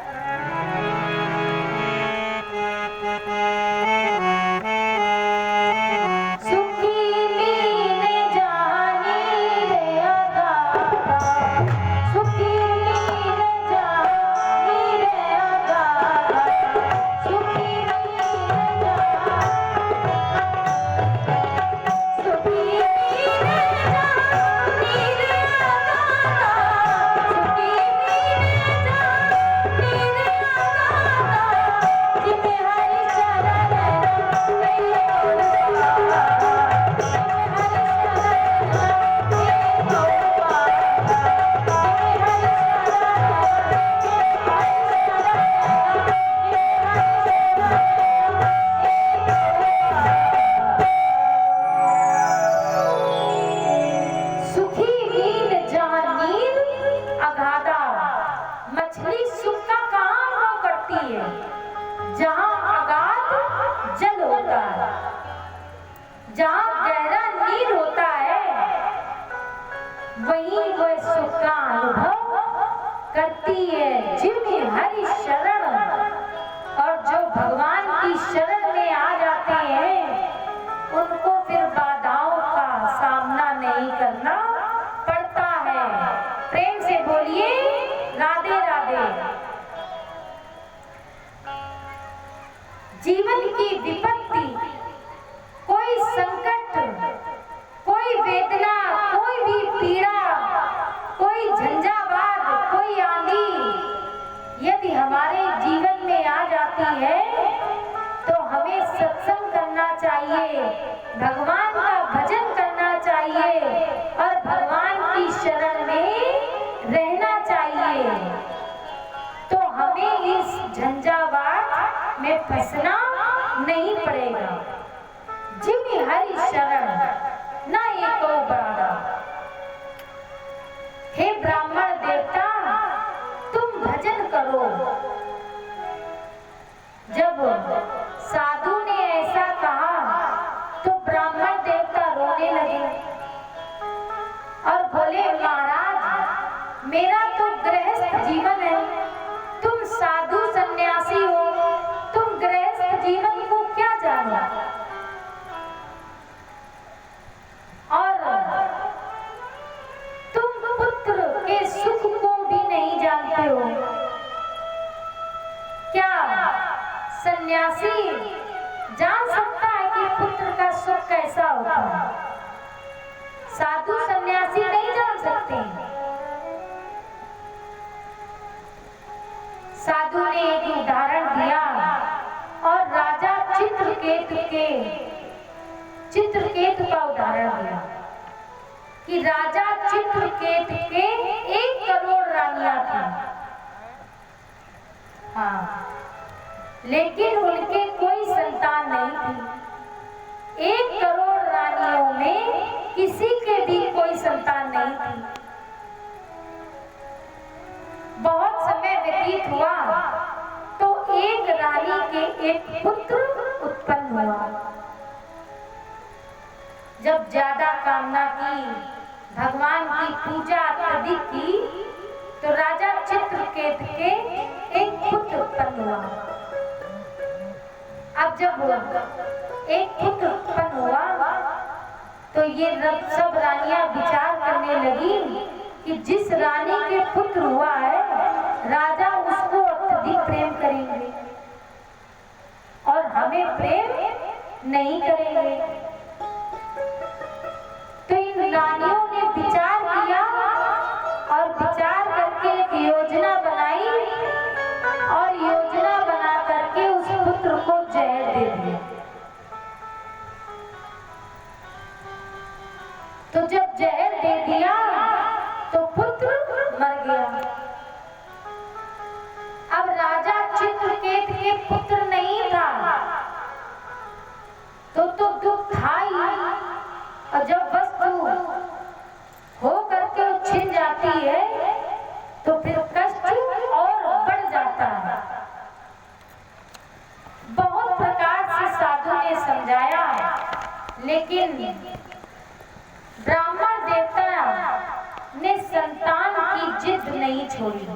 जीवन की विपत्ति, कोई संकट, कोई वेदना, कोई भी पीड़ा, कोई झंझावात, कोई आंधी यदि हमारे जीवन में आ जाती है तो हमें सत्संग करना चाहिए, भगवान का भजन करना चाहिए और भगवान की शरण में रहना चाहिए। तो हमें इस झंझावात में फंसना नहीं पड़ेगा। जिमि हरि शरण न एको बड़ा। हे ब्राह्मण देवता तुम भजन करो। जब साधु ने ऐसा कहा तो ब्राह्मण देवता रोने लगे और बोले महाराज मेरा तो गृहस्थ जीवन है, तुम साधु सन्यासी हो, तुम गृहस्थ जीवन को क्या जानते सन्यासी जान सकता है कि पुत्र का सुख कैसा होता है, साधु सन्यासी नहीं जान सकते। साधु ने एक उदाहरण दिया और राजा चित्रकेतु का उदाहरण दिया कि राजा चित्रकेतु के 1 करोड़ रानियां थी। हाँ, लेकिन उनके कोई संतान नहीं थी। 1 करोड़ रानियों में किसी के भी कोई संतान नहीं थी। बहुत समय व्यतीत हुआ तो एक रानी के एक पुत्र उत्पन्न हुआ। जब ज्यादा कामना की, भगवान की पूजा अत्यधिक की, तो राजा चित्रकेतु के एक पुत्र उत्पन्न हुआ। अब जब एक पुत्र उत्पन्न हुआ तो ये सब रानियां विचार करने लगी कि जिस रानी के पुत्र हुआ है राजा उसको अत्यधिक प्रेम करेंगे और हमें प्रेम नहीं करेंगे। तो इन रानियों ने विचार किया और विचार करके एक योजना बनाई और योजना बना करके उस पुत्र को जहर दे दिया। तो जब जहर दे दिया तो पुत्र मर गया। अब राजा चित्रकेतु के पुत्र नहीं था तो दुख था ही, और जब वस्तु हो करके छिन जाती है तो फिर कष्ट और बढ़ जाता है। बहुत प्रकार से साधु ने समझाया, लेकिन ब्राह्मण देवता ने संतान की जिद नहीं छोड़ी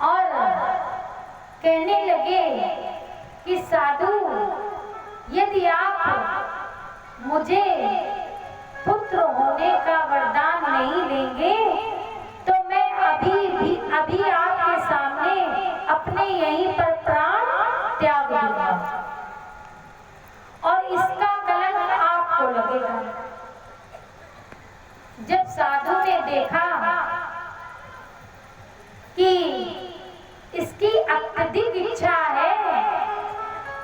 और कहने लगे कि साधु, यदि आप मुझे पुत्र होने का वरदान नहीं देंगे तो मैं अभी आपके सामने अपने यहीं पर प्राण त्याग दूंगा और इसका कलंक आपको लगेगा। जब साधु ने देखा कि इसकी अत्यधिक इच्छा है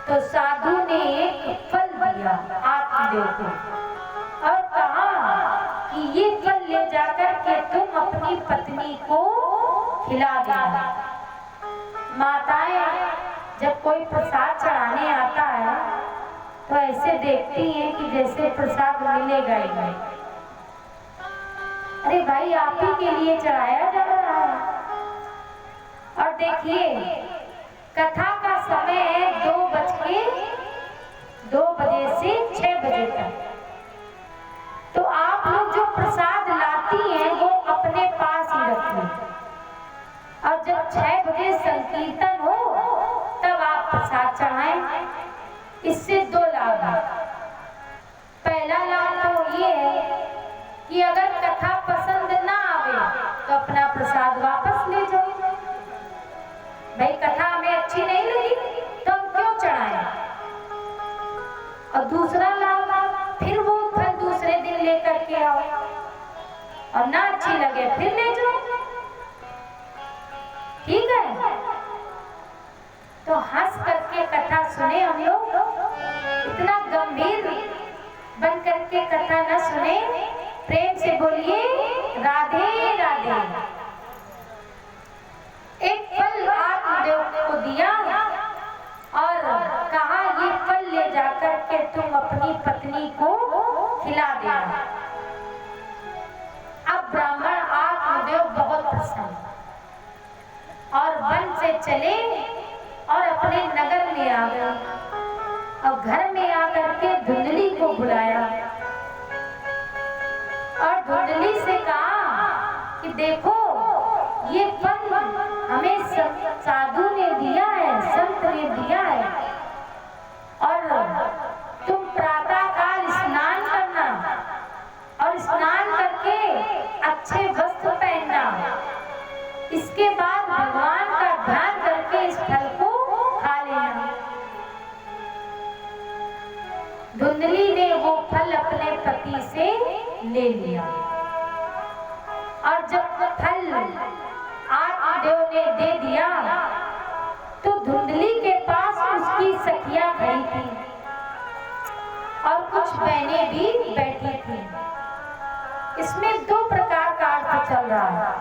तो साधु ने एक फल दिया आत्मदेव को और कहा कि ये फल ले जाकर के तुम अपनी पत्नी को खिला देना। माताएं जब कोई प्रसाद चढ़ाने आता है तो ऐसे देखती हैं कि जैसे प्रसाद मिलेगा ही नहीं। अरे भाई, आप ही के लिए चढ़ाया जा रहा है। और देखिए, कथा का समय है 2 बजे से 6 बजे तक। तो आप लोग जो प्रसाद लाती हैं वो अपने पास ही रखिए और जब 6 बजे संकीर्तन हो तब आप प्रसाद चढ़ाएं। इससे 2 लाभ हैं। पहला लाभ तो ये है कि अगर कथा पसंद ना आवे तो अपना प्रसाद वापस ले जाओ। भाई, कथा हमें अच्छी नहीं लगी तो हम क्यों चढ़ाएं। और दूसरा लाभ, फिर वो फल दूसरे दिन लेकर के आओ और ना अच्छी लगे फिर ले जाओ। ठीक है? तो हंस करके कथा सुने हम लोग, इतना गंभीर बन करके कथा न सुने। प्रेम से बोलिए राधे राधे। एक फल आत्मदेव को दिया और कहा ये फल ले जाकर के तुम अपनी पत्नी को खिला देना। अब ब्राह्मण आत्मदेव बहुत प्रसन्न और वन से चले और अपने नगर में आ गए और घर में आकर के धुंधली को बुलाया और धुंधली से कहा कि देखो, ये फल हमें साधु ने दिया है, संत ने दिया है और तुम प्रातः काल स्नान करना और स्नान करके अच्छे वस्त्र पहनना। इसके बाद भगवान का ध्यान करके ले लिया। और जब फल आत्मदेव ने दे दिया तो धुंधली के पास उसकी सखियां खड़ी थी और कुछ बहनें भी बैठी थी। इसमें दो प्रकार का अर्थ चल रहा है।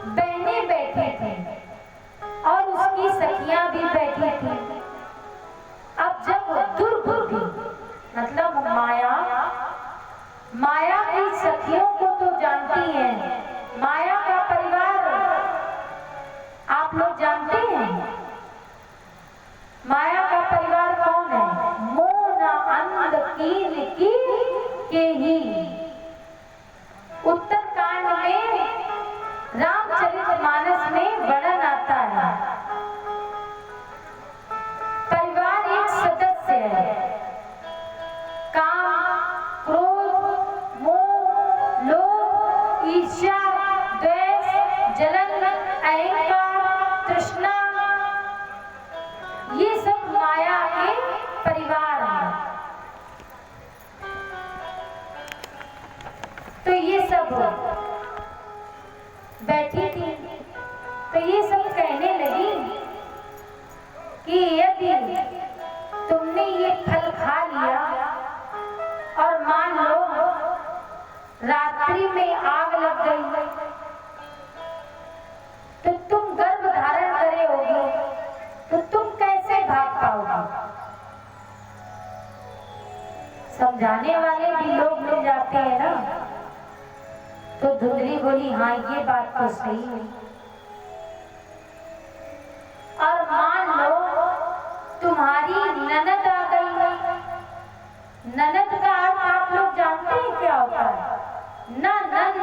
बहनें बैठी थी और उसकी सखियां भी बैठी थी। अब जब दुर्बुद्धि मतलब माया की सखियों को तो जानती हैं, माया का परिवार आप लोग जानते हैं। माया का परिवार कौन है? मोना अंध कील की के ही। उत्तरकांड में रामचरितमानस में वर्णन आता है। परिवार एक सदस्य है। काम, क्रोध, मोह, लोभ, ईर्ष्या, द्वेष, जलन, अहंकार, तृष्णा, ये सब माया के परिवार हैं। तो ये सब बैठी थी तो ये सब कहने लगी कि यदि तुमने ये फल खा लिया और मान लो रात्रि में आग लग गई तो तुम गर्भ धारण करे होगी, तो तुम कैसे भाग पाओगे? समझाने वाले भी लोग मिल जाते हैं ना। तो धुंधली बोली हाँ ये बात तो सही है। और मान लो तुम्हारी ननद आ गई। ननद का अर्थ आप लोग जानते हैं क्या होता है? ननद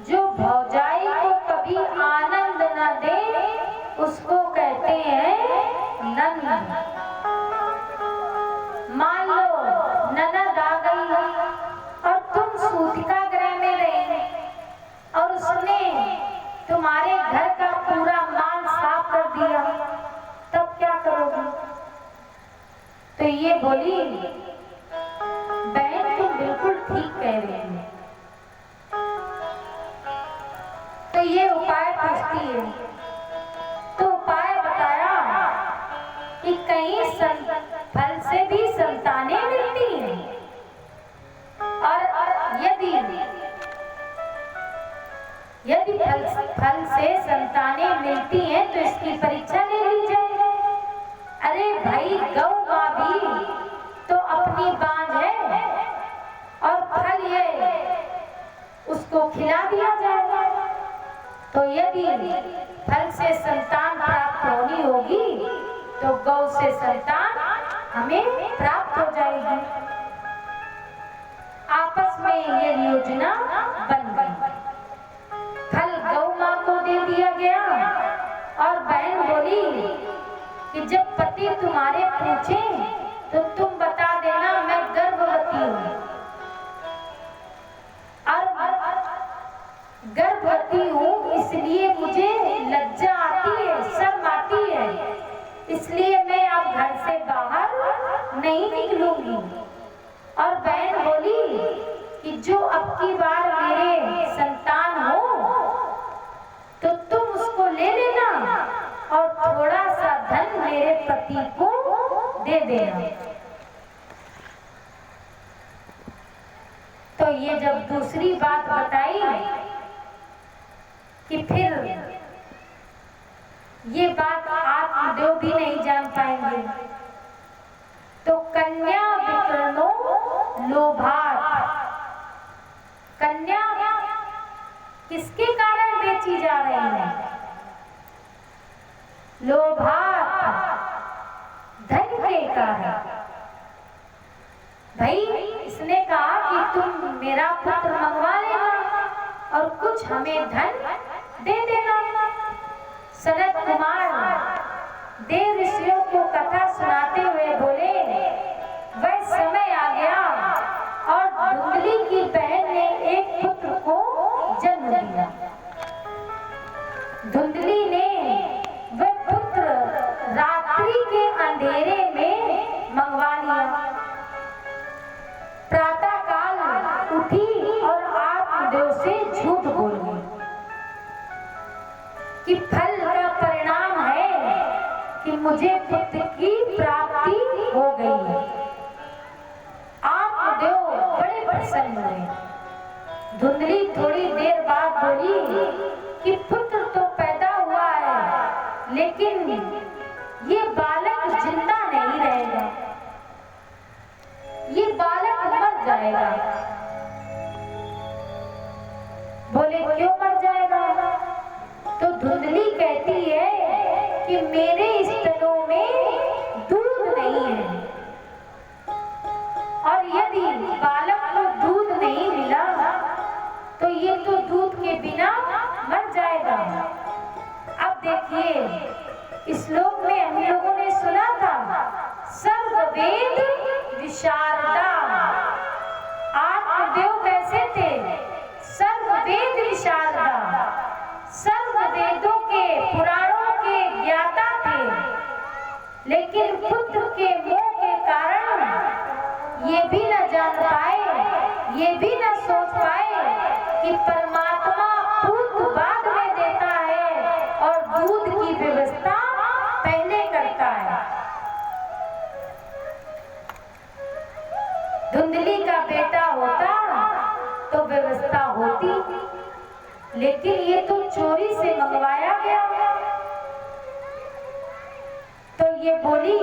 जो भौजाई को कभी आनंद न दे उसको कहते हैं ननद। मान लो ननद आ गई और तुम सूतिका गृह में रहे और उसने तुम्हारे घर का पूरा माल साफ कर दिया, तब क्या करोगे? तो ये बोली बहन तुम बिल्कुल ठीक कह रही है। तो ये उपाय पूछती है। तो उपाय बताया कि कहीं फल से भी संतानें मिलती हैं और यदि फल से संतानें मिलती हैं तो इसकी परीक्षा ले ली जाए। अरे भाई गौ माँ भी तो अपनी बांझ है और फल ये उसको खिला दिया जाएगा। तो यदि फल से संतान प्राप्त होनी होगी तो गौ से संतान हमें प्राप्त हो जाएगी। आपस में ये योजना बन गई। फल गौ माँ को दे दिया गया और बहन बोली कि जब पति तुम्हारे पूछे तो तुम बता देना मैं गर्भवती हूँ। और गर्भवती हूँ इसलिए मुझे लज्जा आती है, शर्म आती है, इसलिए मैं अब घर से बाहर नहीं निकलूंगी। और बहन बोली कि जो अब की बार मेरे संतान हो तो तुम उसको ले लेना और थोड़ा सा धन मेरे पति को दे देना। तो ये जब दूसरी बात बताई कि फिर ये बात आत्मदेव भी नहीं जान पाएंगे। तो कन्या विकर्णो लोभात, कन्या किसके कारण बेची जा रही है? लोभात, धन के कारण। भाई इसने कहा कि तुम मेरा पुत्र मंगवा लेना और कुछ हमें धन दे देना। सनत कुमार देव ऋषियों को कथा सुनाते हुए बोले वह समय आ गया और धुंधली की बहन ने एक पुत्र को जन्म दिया। धुंधली ने वह पुत्र रात्रि के अंधेरे में मंगवा लिया। प्रातः काल कि मुझे पुत्र की प्राप्ति हो गई। आत्मदेव बड़े प्रसन्न हुए। धुंधली थोड़ी देर बाद बोली कि पुत्र तो पैदा हुआ है, लेकिन ये बालक जिंदा नहीं रहेगा, ये बालक मर जाएगा। बोले क्यों मर जाएगा? तो धुंधली कहती है कि मेरे स्तनों में दूध नहीं है, और यदि बालक को दूध नहीं मिला तो ये तो दूध के बिना मर जाएगा। अब देखिए, इस श्लोक में हम लोगों ने सुना था सर्ववेद विशारदा। आत्मदेव कैसे थे? सर्ववेद विशारदा, सर्व वेदों के पुराणों के ज्ञाता थे, लेकिन पुत्र के मोह के कारण ये भी न जान पाए, ये भी न सोच पाए कि परमात्मा दूध बाद में देता है और दूध की व्यवस्था पहले करता है। धुंधली का बेटा होता तो व्यवस्था होती, लेकिन ये तो चोरी से मंगवाया गया। तो ये बोली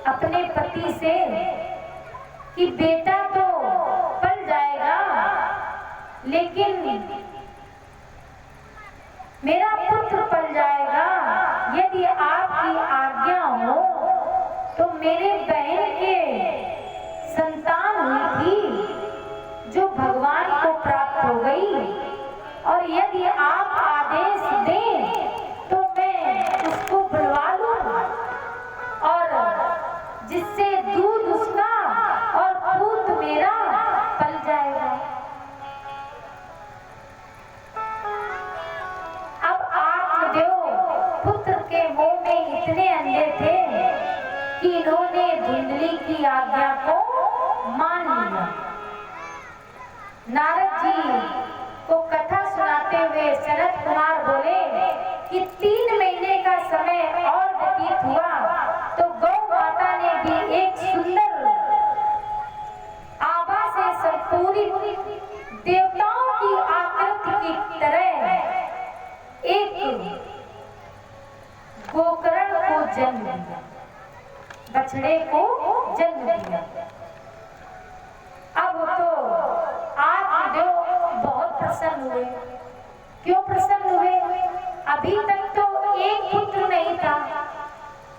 अपने पति से कि बेटा तो पल जाएगा, लेकिन मेरा पुत्र पल जाएगा। यदि आपकी आज्ञा हो तो मेरे बहन के संतान हुई थी जो भगवान को प्राप्त हो गई, और यदि आप आदेश दें तो मैं उसको बुलवा लूं और जिससे दूध उसका और पूत मेरा पल जाएगा। अब आत्मदेव पुत्र के मोह में इतने अंधे थे कि इन्होंने धुंधली की आज्ञा को मान लिया। नारद जी को कथा सुनाते हुए सनत कुमार बोले कि 3 महीने का समय और व्यतीत हुआ तो गौ माता ने भी एक सुंदर आभा से संपूर्ण देवताओं की आकृति की तरह एक गोकर्ण को जन्म दिया, बछड़े को जन्म दिया। अब तो आत्मदेव बहुत प्रसन्न हुए। क्यों प्रसन्न हुए? अभी तक तो एक पुत्र नहीं था,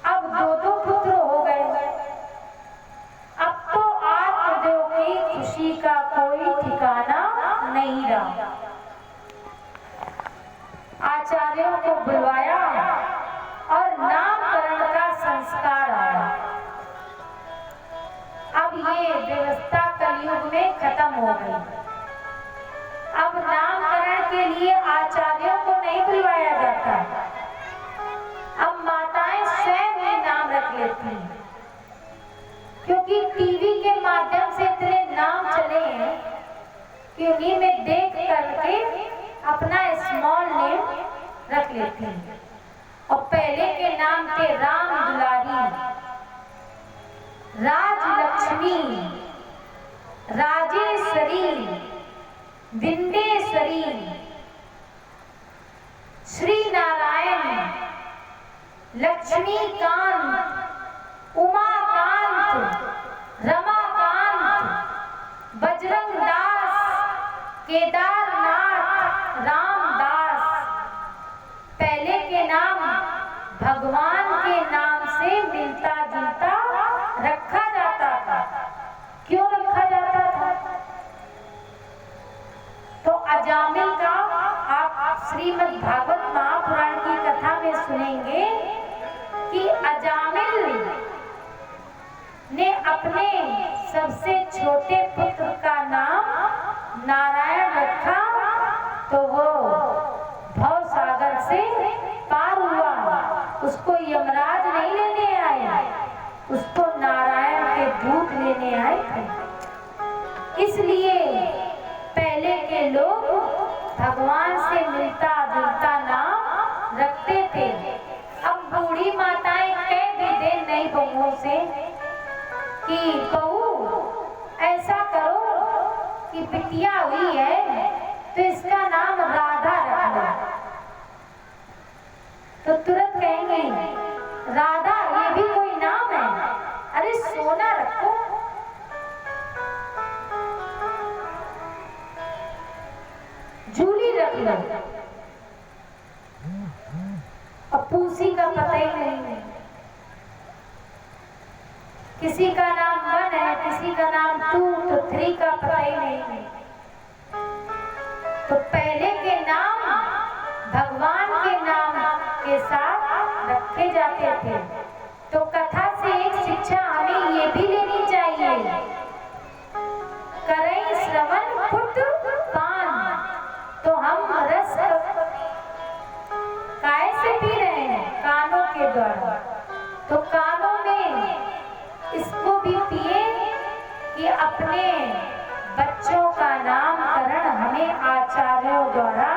अब 2 पुत्र हो गए। अब तो आत्मदेव की खुशी का कोई ठिकाना नहीं रहा। आचार्यों को बुलवाया और नामकरण का संस्कार आया। अब ये व्यवस्था कलयुग में खत्म हो गई। अब नामकरण के लिए आचार्यों को नहीं बुलवाया जाता, अब माताएं स्वयं ही नाम रख लेती हैं, क्योंकि टीवी के माध्यम से इतने नाम चले हैं कि उन्हीं में देख करके अपना स्मॉल नेम रख लेती हैं। और पहले के नाम थे राम दुलारी, राजलक्ष्मी, राजेश्वरी, विंदेश्वरी, श्री नारायण, लक्ष्मीकांत, उमाकांत, रमाकांत, बजरंग दास, केदारनाथ, रामदास। पहले के नाम भगवान के नाम से मिलता जुलता रखा जाता था। क्यों रखा जाता था? तो अजामिल का आप श्रीमद् भागवत महापुराण की कथा में सुनेंगे कि अजामिल ने अपने सबसे छोटे पुत्र का नाम नारायण रखा, तो वो भव सागर से पार हुआ। उसको यमराज नहीं लेने आए, उसको नारायण के दूत लेने आए थे। इसलिए पहले के लोग भगवान से मिलता जुलता नाम रखते थे। अब बूढ़ी माताएं कि बहू ऐसा करो कि बिटिया हुई है तो इसका नाम राधा रख लो। तो तुरंत कहेंगे राधा ये भी कोई नाम है? अरे सोना रखो। जूली रख लो। अब पूसी का पता ही नहीं है, किसी का नाम 1 है, किसी का नाम 2 तो 3 का पता ही नहीं है। तो पहले के नाम भगवान के नाम के साथ रखे जाते थे। तो कथा से एक शिक्षा हमें ये भी लेनी चाहिए, करें श्रवण पुट पान। तो हम रस काय से पी रहे हैं? कानों के द्वारा। तो कानों में इसको भी पिए कि अपने बच्चों का नामकरण हमें आचार्यों द्वारा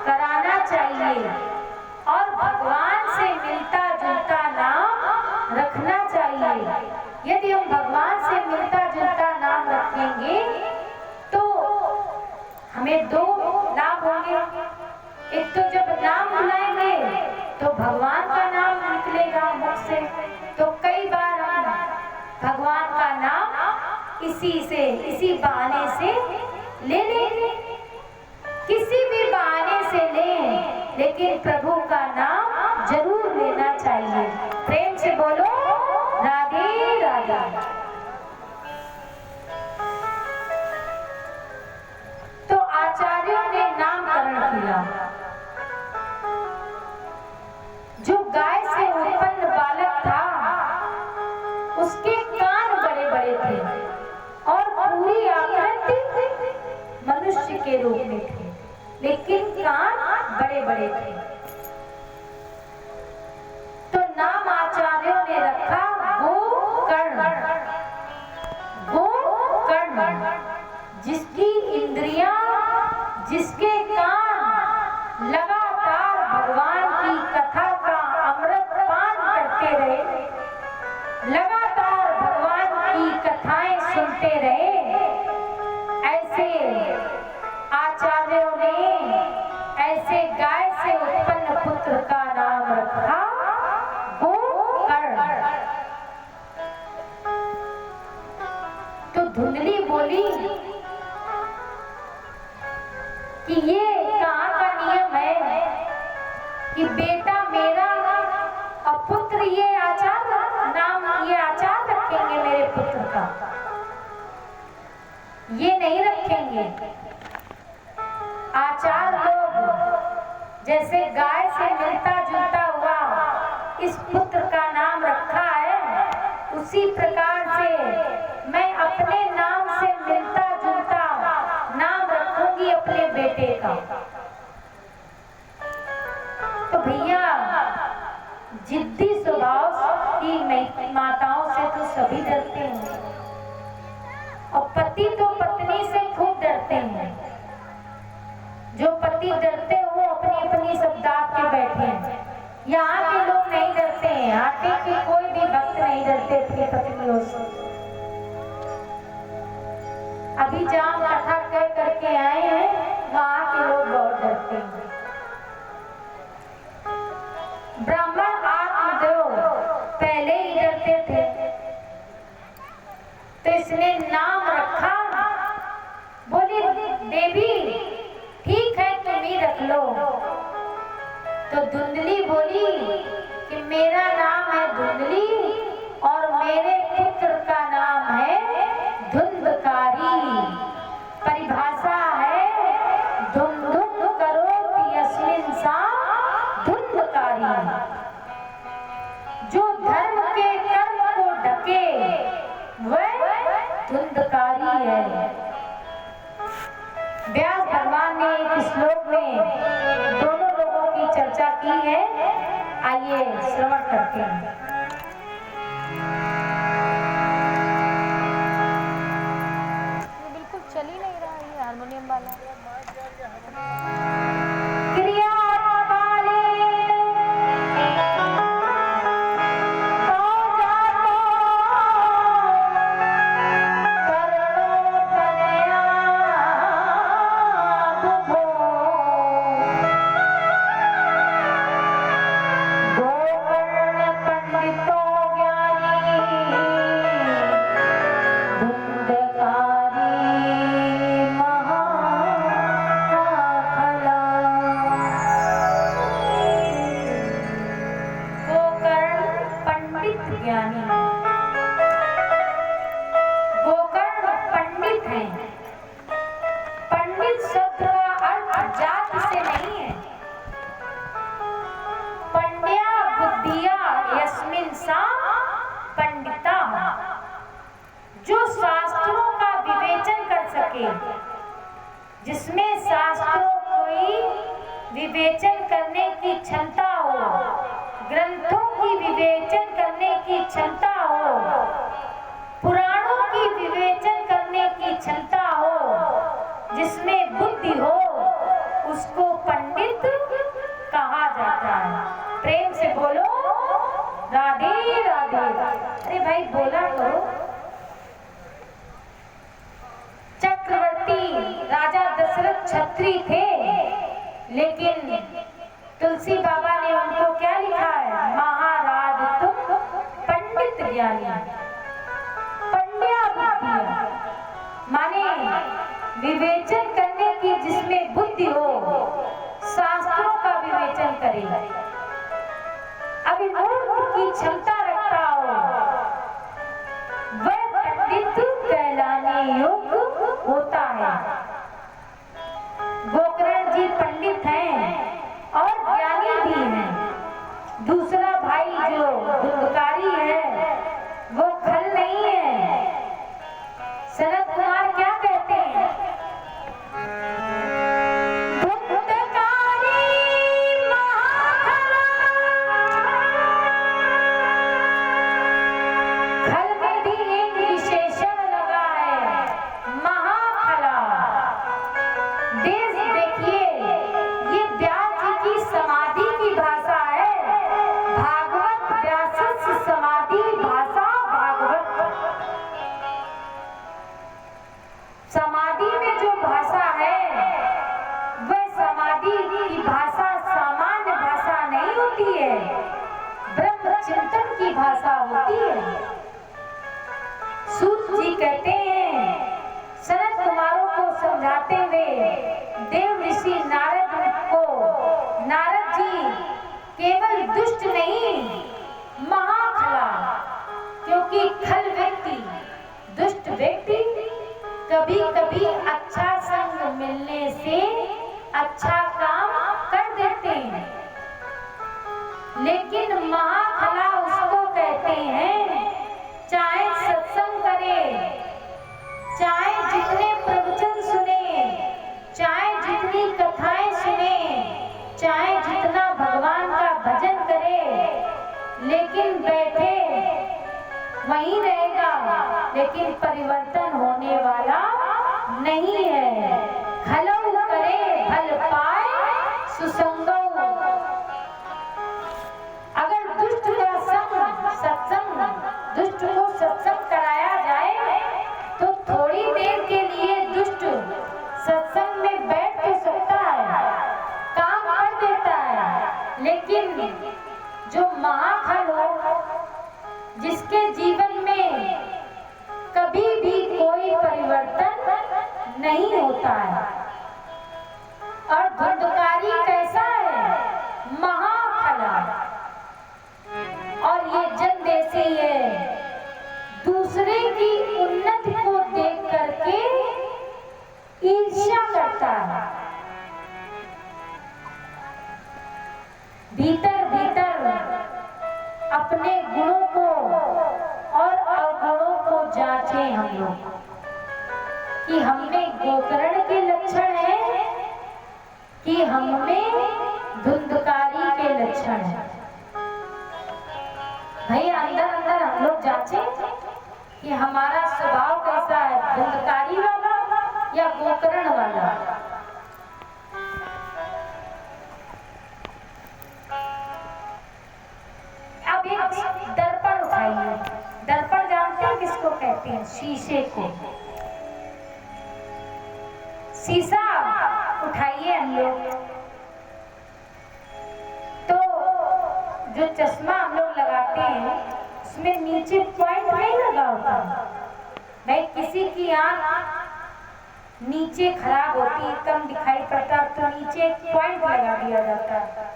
कराना चाहिए और भगवान से मिलता जुलता नाम रखना चाहिए। यदि हम भगवान से मिलता जुलता नाम रखेंगे तो हमें 2 लाभ होंगे। एक तो जब नाम बुलाएंगे तो भगवान का नाम निकलेगा मुख से। तो कई बार हम भगवान का नाम इसी बहाने से ले लेंगे, किसी भी बहाने से लें, लेकिन प्रभु का नाम जरूर लेना चाहिए। प्रेम से बोलो राधे राधे। तो आचार्यों ने नामकरण किया। जो गाय से उत्पन्न बालक था उसके कान बड़े बड़े थे और पूरी आकृति मनुष्य के रूप में थे, लेकिन कान बड़े बड़े थे। तो नाम आचार्यों ने रखा गोकर्ण। गोकर्ण जिसकी इंद्रियां, जिसके कान लगातार भगवान की कथा का अमृत पान करते रहे, लगातार भगवान की कथाएं सुनते रहे, ऐसे आचार्यों ने ऐसे गाय से उत्पन्न पुत्र का नाम रखा गोकर्ण। तो धुंधली बोली कि ये कहाँ का नियम है कि बेटा मेरा और पुत्र ये आचार नाम, ये आचार रखेंगे मेरे पुत्र का, ये नहीं रखेंगे। आचार लोग जैसे गाय से मिलता जुलता हुआ इस पुत्र का नाम रखा है, उसी प्रकार से मैं अपने नाम से मिलता जुलता नाम रखूंगी अपने बेटे का। तो भैया जिद्दी स्वभाव की माताओं से तो सभी डरते हैं और पति तो पत्नी से खूब डरते हैं। जो पति डरते हैं वो अपनी अपनी सब दाब के बैठे हैं। यहाँ के लोग नहीं डरते हैं, आटे के कोई भी भक्त नहीं डरते अपनी पत्नियों से। अभी जहाँ कथा कह करके आए हैं वहाँ के लोग बहुत डरते हैं। ब्राह्मण आत्मदेव पहले ही डरते थे, तो इसने नाम रखा। बोली देवी ठीक है तुम ही रख लो। तो धुंधली बोली कि मेरा नाम है धुंधली और मेरे पुत्र का नाम है धुंधकारी। परिभाषा है धुम धुम करो यस्मिन् सा धुंधकारी। जो धर्म के कर्म को ढके वह धुंधकारी है। व्यास भगवान ने एक श्लोक में दोनों लोगों की चर्चा की है, आइए श्रवण करते हैं। बिल्कुल चल ही नहीं रहा है हारमोनियम वाला। क्रिया पंडित ज्ञानी। गोकर्ण पंडित हैं। पंडित शब्द का अर्थ जाति से नहीं है। पंड्या बुद्धिया यस्मिन् सा पंडिता, जो शास्त्रों का विवेचन कर सके, जिसमें शास्त्रों की विवेचन करने की क्षमता हो, ग्रंथों की विवेचन करने की क्षमता हो, पुराणों की विवेचन करने की क्षमता हो, जिसमें बुद्धि हो, उसको पंडित कहा जाता है। प्रेम से बोलो राधे राधे। अरे भाई बोला करो। चक्रवर्ती राजा दशरथ क्षत्रिय थे, लेकिन तुलसी बाबा ने उनको क्या लिखा है? महाराज तुम पंडित ज्ञानी। पंड्या बुद्धिया माने विवेचन करने की जिसमें बुद्धि हो, शास्त्रों का विवेचन करे, अभिमूर्त की क्षमता रखता हो, वह पंडित कहलाने योग्य होता है। गोकर्ण जी पंडित हैं और ज्ञानी भी हैं। दूसरा भाई जो धुंधकारी है वो खल नहीं है। सनत कुमार क्या कहते हैं? समाधि में जो भाषा है वह समाधि की भाषा सामान्य भाषा नहीं होती है, ब्रह्म चिंतन की भाषा होती है। सूत जी कहते हैं, सनत कुमारों को समझाते हुए देव ऋषि नारद जी केवल दुष्ट नहीं, महाखला, क्योंकि खल व्यक्ति, दुष्ट व्यक्ति कभी कभी अच्छा संग मिलने से अच्छा काम कर देते हैं, लेकिन महाखला उसको कहते हैं चाहे सत्संग करे, चाहे जितने प्रवचन सुने, चाहे जितनी कथाएं सुने, चाहे जितना भगवान का भजन करे, लेकिन बैठे वहीं रहेगा, लेकिन परिवर्तन होने वाला नहीं है। खलौ करे फल पाए सुसंगौ। अगर दुष्ट का सत्संग, दुष्ट को सत्संग कराया जाए तो थोड़ी देर के लिए दुष्ट सत्संग में बैठ तो सकता है, काम कर देता है, लेकिन जो महाखल हो, जिसके जीवन में कभी भी कोई परिवर्तन नहीं होता है, और धुंधकारी कैसा है? महाखला। और ये जन देसी है, दूसरे की उन्नति को देख करके ईर्ष्या करता है, भीतर भीतर अपने गुणों को और अवगुणों को जांचे हम लोग कि हममें गोकर्ण के लक्षण है कि हममें धुंधकारी के लक्षण है। भाई अंदर अंदर हम लोग जांचे कि हमारा स्वभाव कैसा है, धुंधकारी वाला या गोकर्ण वाला। अब एक दर्पण उठाइए। दर्पण जानते हैं किसको कहते हैं? शीशे को। शीशा उठाइए हम लोग, तो जो चश्मा हम लोग लगाते हैं उसमें नीचे पॉइंट नहीं लगा होता। भाई किसी की आंख नीचे खराब होती, कम दिखाई पड़ता, तो नीचे एक पॉइंट लगा दिया जाता है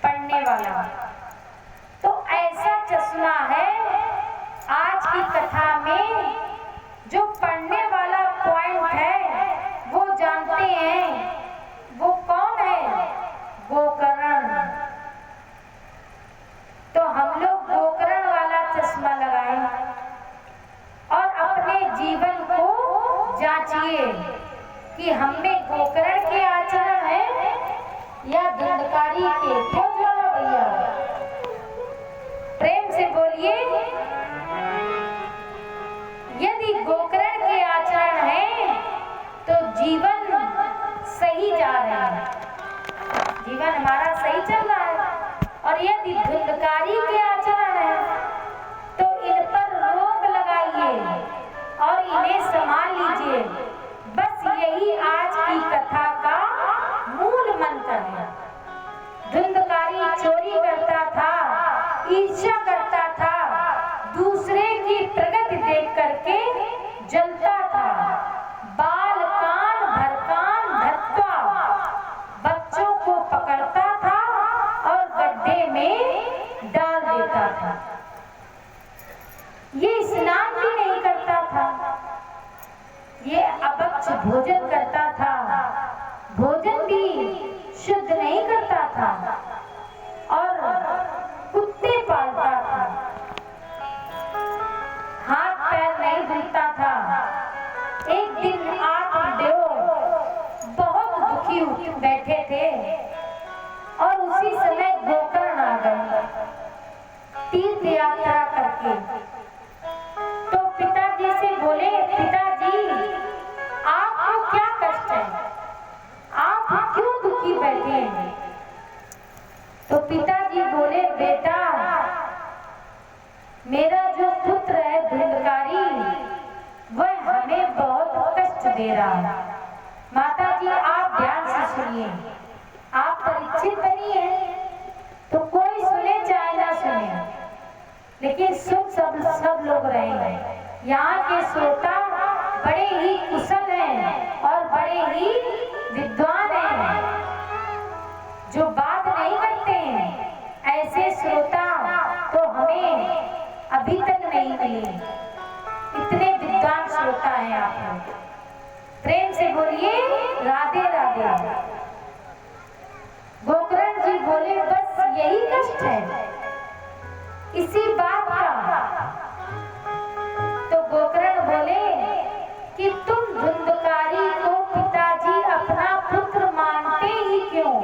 पढ़ने वाला। तो ऐसा चश्मा तो हम लोग गोकर्ण वाला चश्मा लगाए और अपने जीवन को जांचिए कि हम में गोकर्ण के आचरण है या धुंधकारी के। क्यों जोड़ा भैया, प्रेम से बोलिए। यदि गोकर्ण के आचरण है तो जीवन सही जा रहा है, जीवन हमारा सही चल रहा है। और यदि धुंधकारी के आचरण है तो इन पर रोक लगाइए और इन्हें संभाल लीजिए। बस यही आज की कथा का मूल मंत्र है। धुंधकारी चोरी करता था, ईर्ष्या करता था, दूसरे की प्रगति देख करके जलता था, बाल कान भरकान धत्वा बच्चों को पकड़ता था और गड्ढे में डाल देता था। ये स्नान भी नहीं करता था, ये अभक्ष भोजन करता था, भोजन भी शुद्ध नहीं करता था और कुत्ते पालता था, हाथ पैर नहीं धुलता था। एक दिन आत्मदेव बहुत दुखी बैठे थे और उसी समय गोकर्ण आ गए तीर्थ यात्रा करके। तो पिताजी से बोले, पिताजी आपको क्या कष्ट है, आप क्यों दुखी बैठे हैं? तो पिताजी बोले, बेटा मेरा जो पुत्र है धुंधकारी वह हमें बहुत कष्ट दे रहा है। माता जी आप ध्यान से सुनिए, आप परीक्षित बनी है तो कोई सुने चाहे ना सुने, लेकिन सुन सब लोग रहे हैं। यहाँ के श्रोता बड़े ही कुशल हैं और बड़े ही विद्वान हैं, जो बात नहीं करते हैं। ऐसे श्रोता तो हमें अभी तक नहीं मिले, इतने विद्वान श्रोता हैं आप लोग। प्रेम से बोलिए राधे राधे। गोकर्ण जी बोले, बस यही कष्ट है, इसी बात का। तो गोकर्ण बोले कि तुम धुंधकारी को पिताजी अपना पुत्र मानते ही क्यों?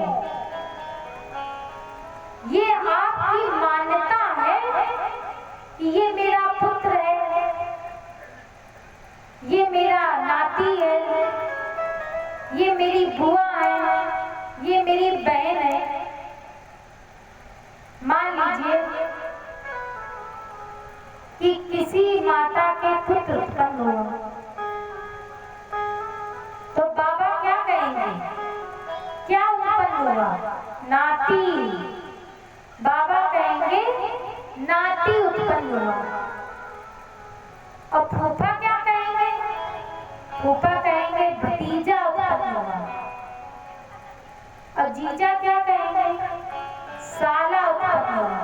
ये आपकी मान्यता है कि ये मेरा पुत्र है, ये मेरा नाती है, ये मेरी बुआ है, ये मेरी बहन है। मान लीजिए कि किसी माता के पुत्र उत्पन्न हुआ तो बाबा क्या कहेंगे, क्या उत्पन्न हुआ? नाती। बाबा कहेंगे नाती उत्पन्न हुआ। और फूफा क्या कहेंगे? फूफा कहेंगे भतीजा उत्पन्न हुआ। और जीजा क्या कहेंगे? साला उत्पन्न हुआ।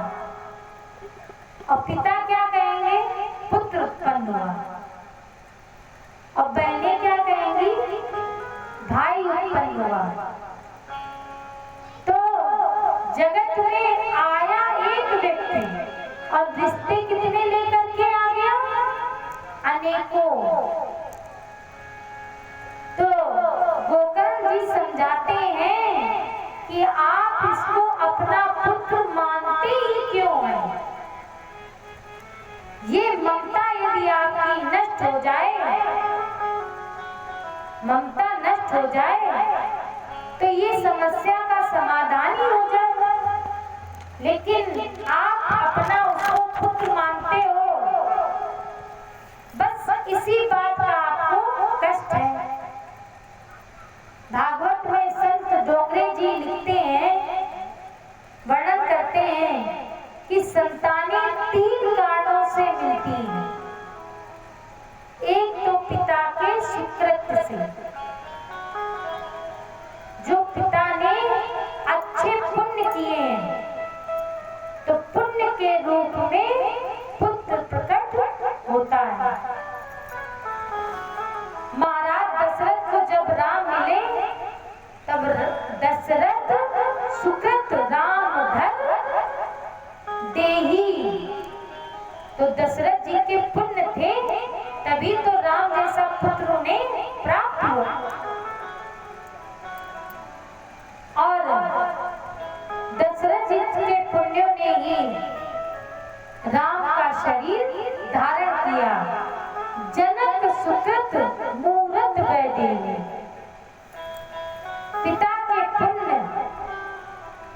और पिता क्या कहेंगे? पुत्र उत्पन्न हुआ। और बहनें क्या कहेंगी? भाई उत्पन्न हुआ। तो जगत में आया एक व्यक्ति और रिश्ते कितने लेकर के आ गया? अनेकों। तो गोकर्ण जी समझाते हैं कि आप इसको अपना पुत्र मानते ही क्यों हैं? ये ममता यदि आपकी नष्ट हो जाए, ममता नष्ट हो जाए तो ये समस्या का समाधान ही हो जाएगा। लेकिन आप अपना उसको पुत्र मानते हो, बस इसी बात का आपको कष्ट है। भागवत में संत डोगरे जी लिखते हैं, वर्णन करते हैं कि संतानें 3 कारणों से मिलती हैं। एक तो पिता के सुकृत से, जो पिता ने अच्छे पुण्य किए हैं तो पुण्य के रूप में पुत्र प्रकट होता है। महाराज दशरथ को जब राम मिले तब दशरथ सुकृत राम धर देहि तो दशरथ जी के पुण्य थे, तभी तो राम जैसा पुत्र उन्हें प्राप्त हुआ। और दशरथ जी के पुण्यों ने ही राम का शरीर धारण किया। जनक सुकृत मूरत वैदेही। पिता के पुण्य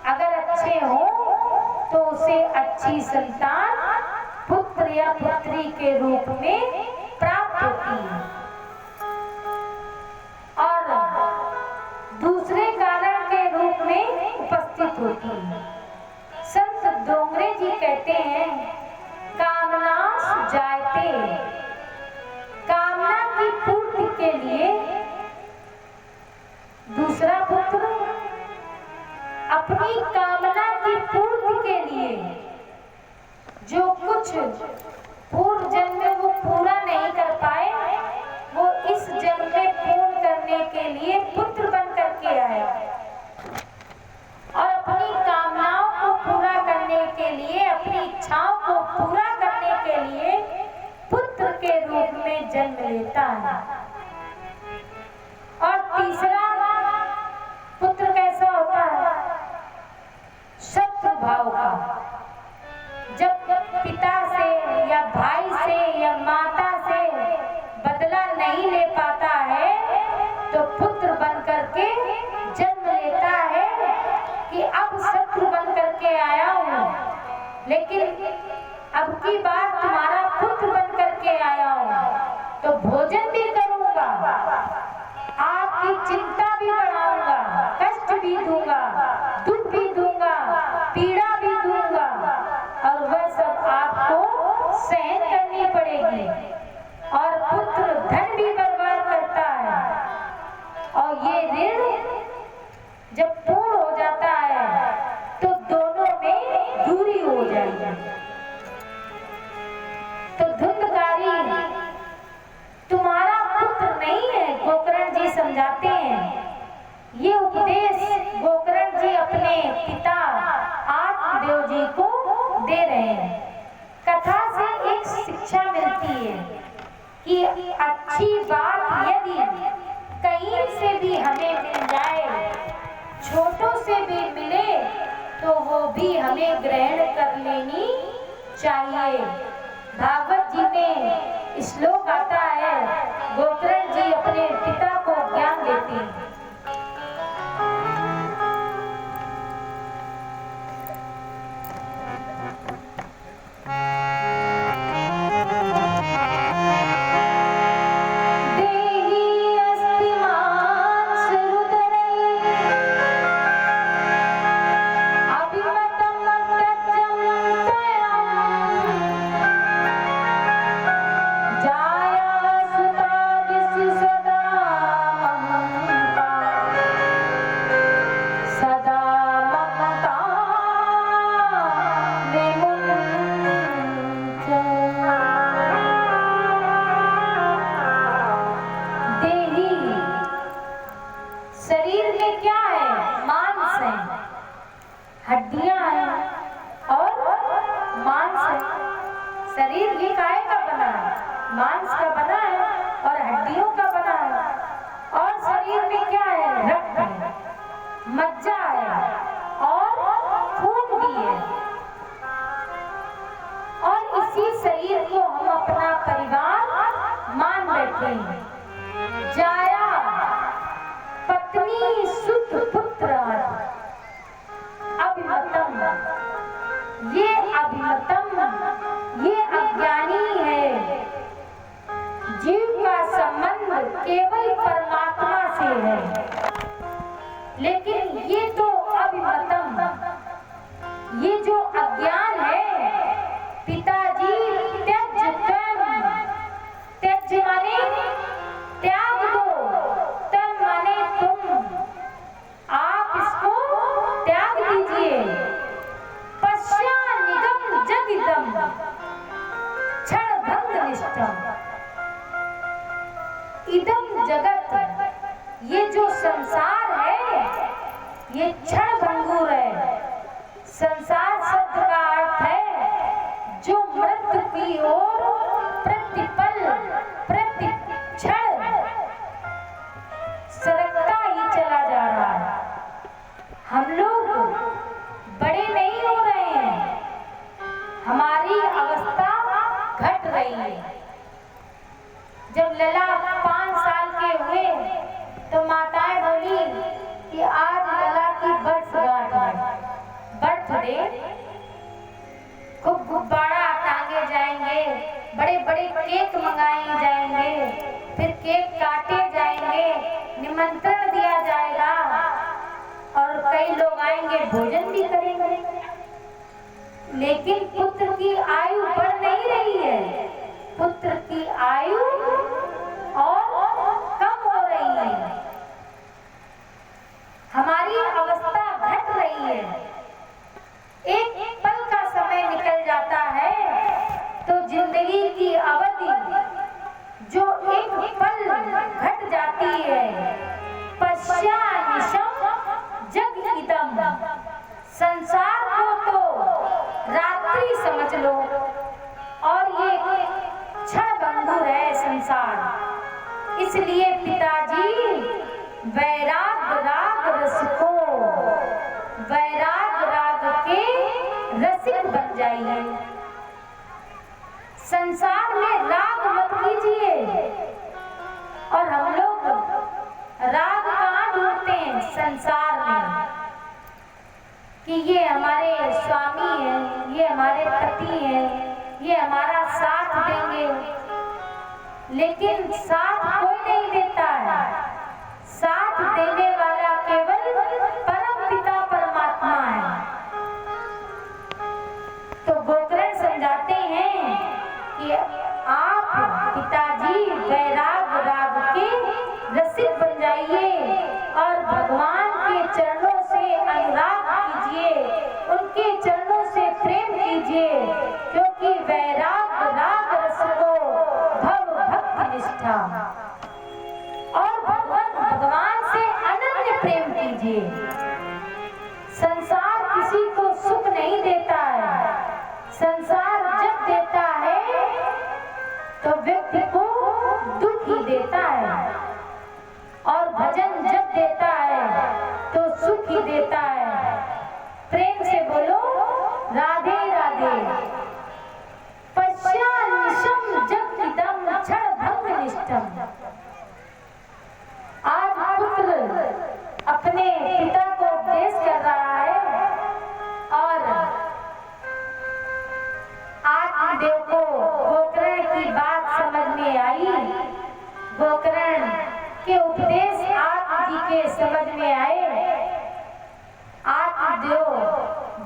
अगर अच्छे हो तो उसे अच्छी संतान पुत्र या पुत्री के रूप में प्राप्त होती है। और दूसरे कारण के रूप में उपस्थित होती है। संत डोंगरे जी कहते हैं, कामना सुजायते, कामना की पूर्ति के लिए दूसरा पुत्र, अपनी कामना की पूर्ति के लिए जो कुछ पूर्व जन्म में वो पूरा नहीं कर पाए, वो इस जन्म में पूर्ण करने के लिए पुत्र बन करके आए। और अपनी कामनाओं को पूरा करने के लिए, अपनी इच्छाओं को पूरा करने के लिए पुत्र के रूप में जन्म लेता है। और तीसरा पुत्र कैसा होता है? शत्रु भाव का। जब पिता से या भाई से या माता से बदला नहीं ले पाता है तो पुत्र बन करके जन्म लेता है कि अब शत्रु बन करके आया हूँ, लेकिन अब की बार तुम्हारा पुत्र बन करके आया हूँ तो भोजन भी करूँगा, आपकी चिंता भी बढ़ाऊंगा, कष्ट भी दूंगा, दुख भी दूंगा, पीड़ा भी दूंगा, और वह सब आपको सहन करनी पड़ेगी। और पुत्र धन भी बर्बाद करता है, और ये ऋण जब पूर्ण हो जाता है तो दोनों में दूरी हो जाएगी। तो धुंधकारी तुम्हारा पुत्र नहीं है, गोकर्ण जी समझाते हैं। ये उपदेश गोकर्ण जी अपने पिता आत्मदेव जी को दे रहे हैं। कथा से एक शिक्षा मिलती है कि अच्छी बात यदि कहीं से भी हमें मिल जाए, छोटों से भी मिले, तो वो भी हमें ग्रहण कर लेनी चाहिए। भागवत जी में श्लोक आता है, गोकर्ण जी अपने पिता को ज्ञान देते हैं। हड्डियां हैं और मांस है। शरीर भी काहे का बना है? मांस का बना है और हड्डियों का बना है। और शरीर में क्या है? रक्त है, मज्जा है और खून भी है। और इसी शरीर को हम अपना परिवार मान बैठे हैं। जाया पत्नी सुत पुत्र अभिमतम, ये अभिमतम, ये अज्ञानी है। जीव का संबंध केवल परमात्मा से है, लेकिन ये तो अभिमतम, ये जो अज्ञान है, पिताजी त्यज त्वम, त्यज माने त्याग दो, तम माने तुम, आप इसको त्याग दीजिए। पश्या निगम जगिदम क्षण भंग निष्ठम, इदम जगत, ये जो संसार है ये क्षण भंगुर है। संसार शब्द का अर्थ है जो मृत्यु की हमारी अवस्था घट रही है। जब लला 5 साल के हुए तो माताएं बोली कि आज लला की वर्षगांठ है, बर्थडे, खूब गुब्बारा टांगे जाएंगे, बड़े बड़े केक मंगाए जाएंगे, फिर केक काटे जाएंगे, निमंत्रण दिया जाएगा और कई लोग आएंगे, भोजन भी करेंगे। लेकिन पुत्र की आयु बढ़ नहीं रही है, पुत्र की आयु और कम हो रही है, हमारी अवस्था घट रही है। एक पल का समय निकल जाता है तो जिंदगी की अवधि जो एक पल घट जाती है, पश्चानिशम जग इदम, संसार को तो रात्रि समझ लो और ये क्षण भंगुर है संसार। इसलिए पिताजी वैराग राग रस को, वैराग राग के रसिक बन जाइए। संसार में राग मत कीजिए। और हम लोग राग कहाँ ढूंढते हैं? संसार में, कि ये हमारे स्वामी हैं, ये हमारे पति हैं, ये हमारा साथ देंगे। लेकिन साथ कोई नहीं देता है, साथ देने वाला केवल परम पिता परमात्मा है। तो गोकर्ण समझाते हैं कि आप पिताजी वैराग राग के रसिक बन जाइए और भगवान के चरणों से अनुराग कीजिए, उनके चरणों से प्रेम कीजिए, क्योंकि वैराग राग रस को भव भक्ति निष्ठा, और भगवान से अनन्य प्रेम कीजिए। संसार किसी को सुख नहीं देता है, संसार जब देता है तो व्यक्ति को दुख ही देता है, और भजन जब देता है तो सुख ही देता है। प्रेम से बोलो राधे राधे। पश्चानिशम जग इदम क्षण भंग निष्ठम। आज पुत्र अपने पिता को उपदेश कर रहा है और आत्मदेव को गोकर्ण की बात समझ में आई। गोकर्ण के उपदेश आत्म जी के समझ में आए। आत्मदेव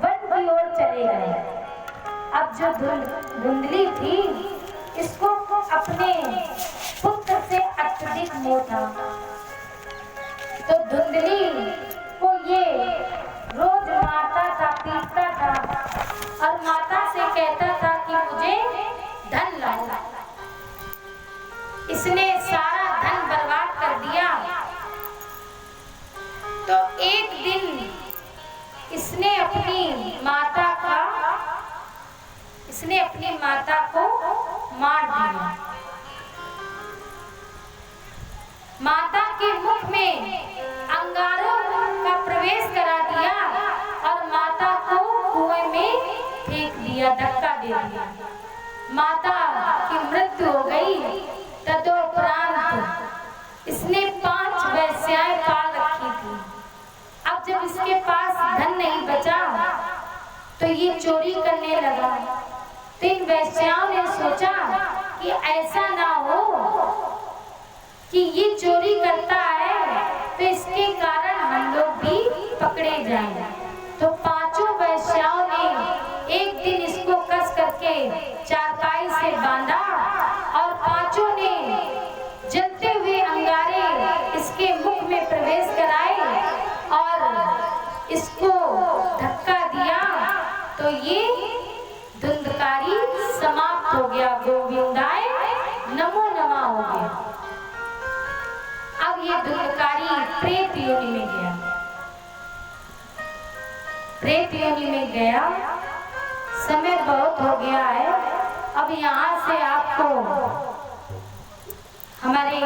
वन की ओर चले गए। अब जो धुंधली थी, इसको अपने पुत्र से अत्यधिक मोह था, तो धुंधली को ये रोज मारता था, पीटता था और माता से कहता था कि मुझे धन लाओ। इसने सारा धन बर्बाद कर दिया। तो एक दिन इसने अपनी माता को मार दिया। माता के मुख में अंगारों का प्रवेश करा दिया और माता को कुएं में फेंक दिया, धक्का दे दिया। माता की मृत्यु हो गई। तदोपरांत इसने 5 वेश्याएं पाल रखी थी। अब जब इसके पास धन नहीं बचा तो ये चोरी करने लगा। तो इन वेश्याओं ने सोचा कि ऐसा ना हो कि ये चोरी करता है तो इसके कारण हम लोग भी पकड़े जाएं। तो 5 वेश्याओं ने एक दिन इसको कस करके चारपाई से बांधा और 5 ने जलते हुए अंगारे इसके मुख में प्रवेश कराए और इसको धक्का दिया। तो ये धुंधकारी समाप्त हो गया, गोविंदाय नमो नमः हो गया। अब ये धुंधकारी प्रेत योनि में गया। प्रेत योनि में गया। समय बहुत हो गया है। अब यहाँ से आपको हमारे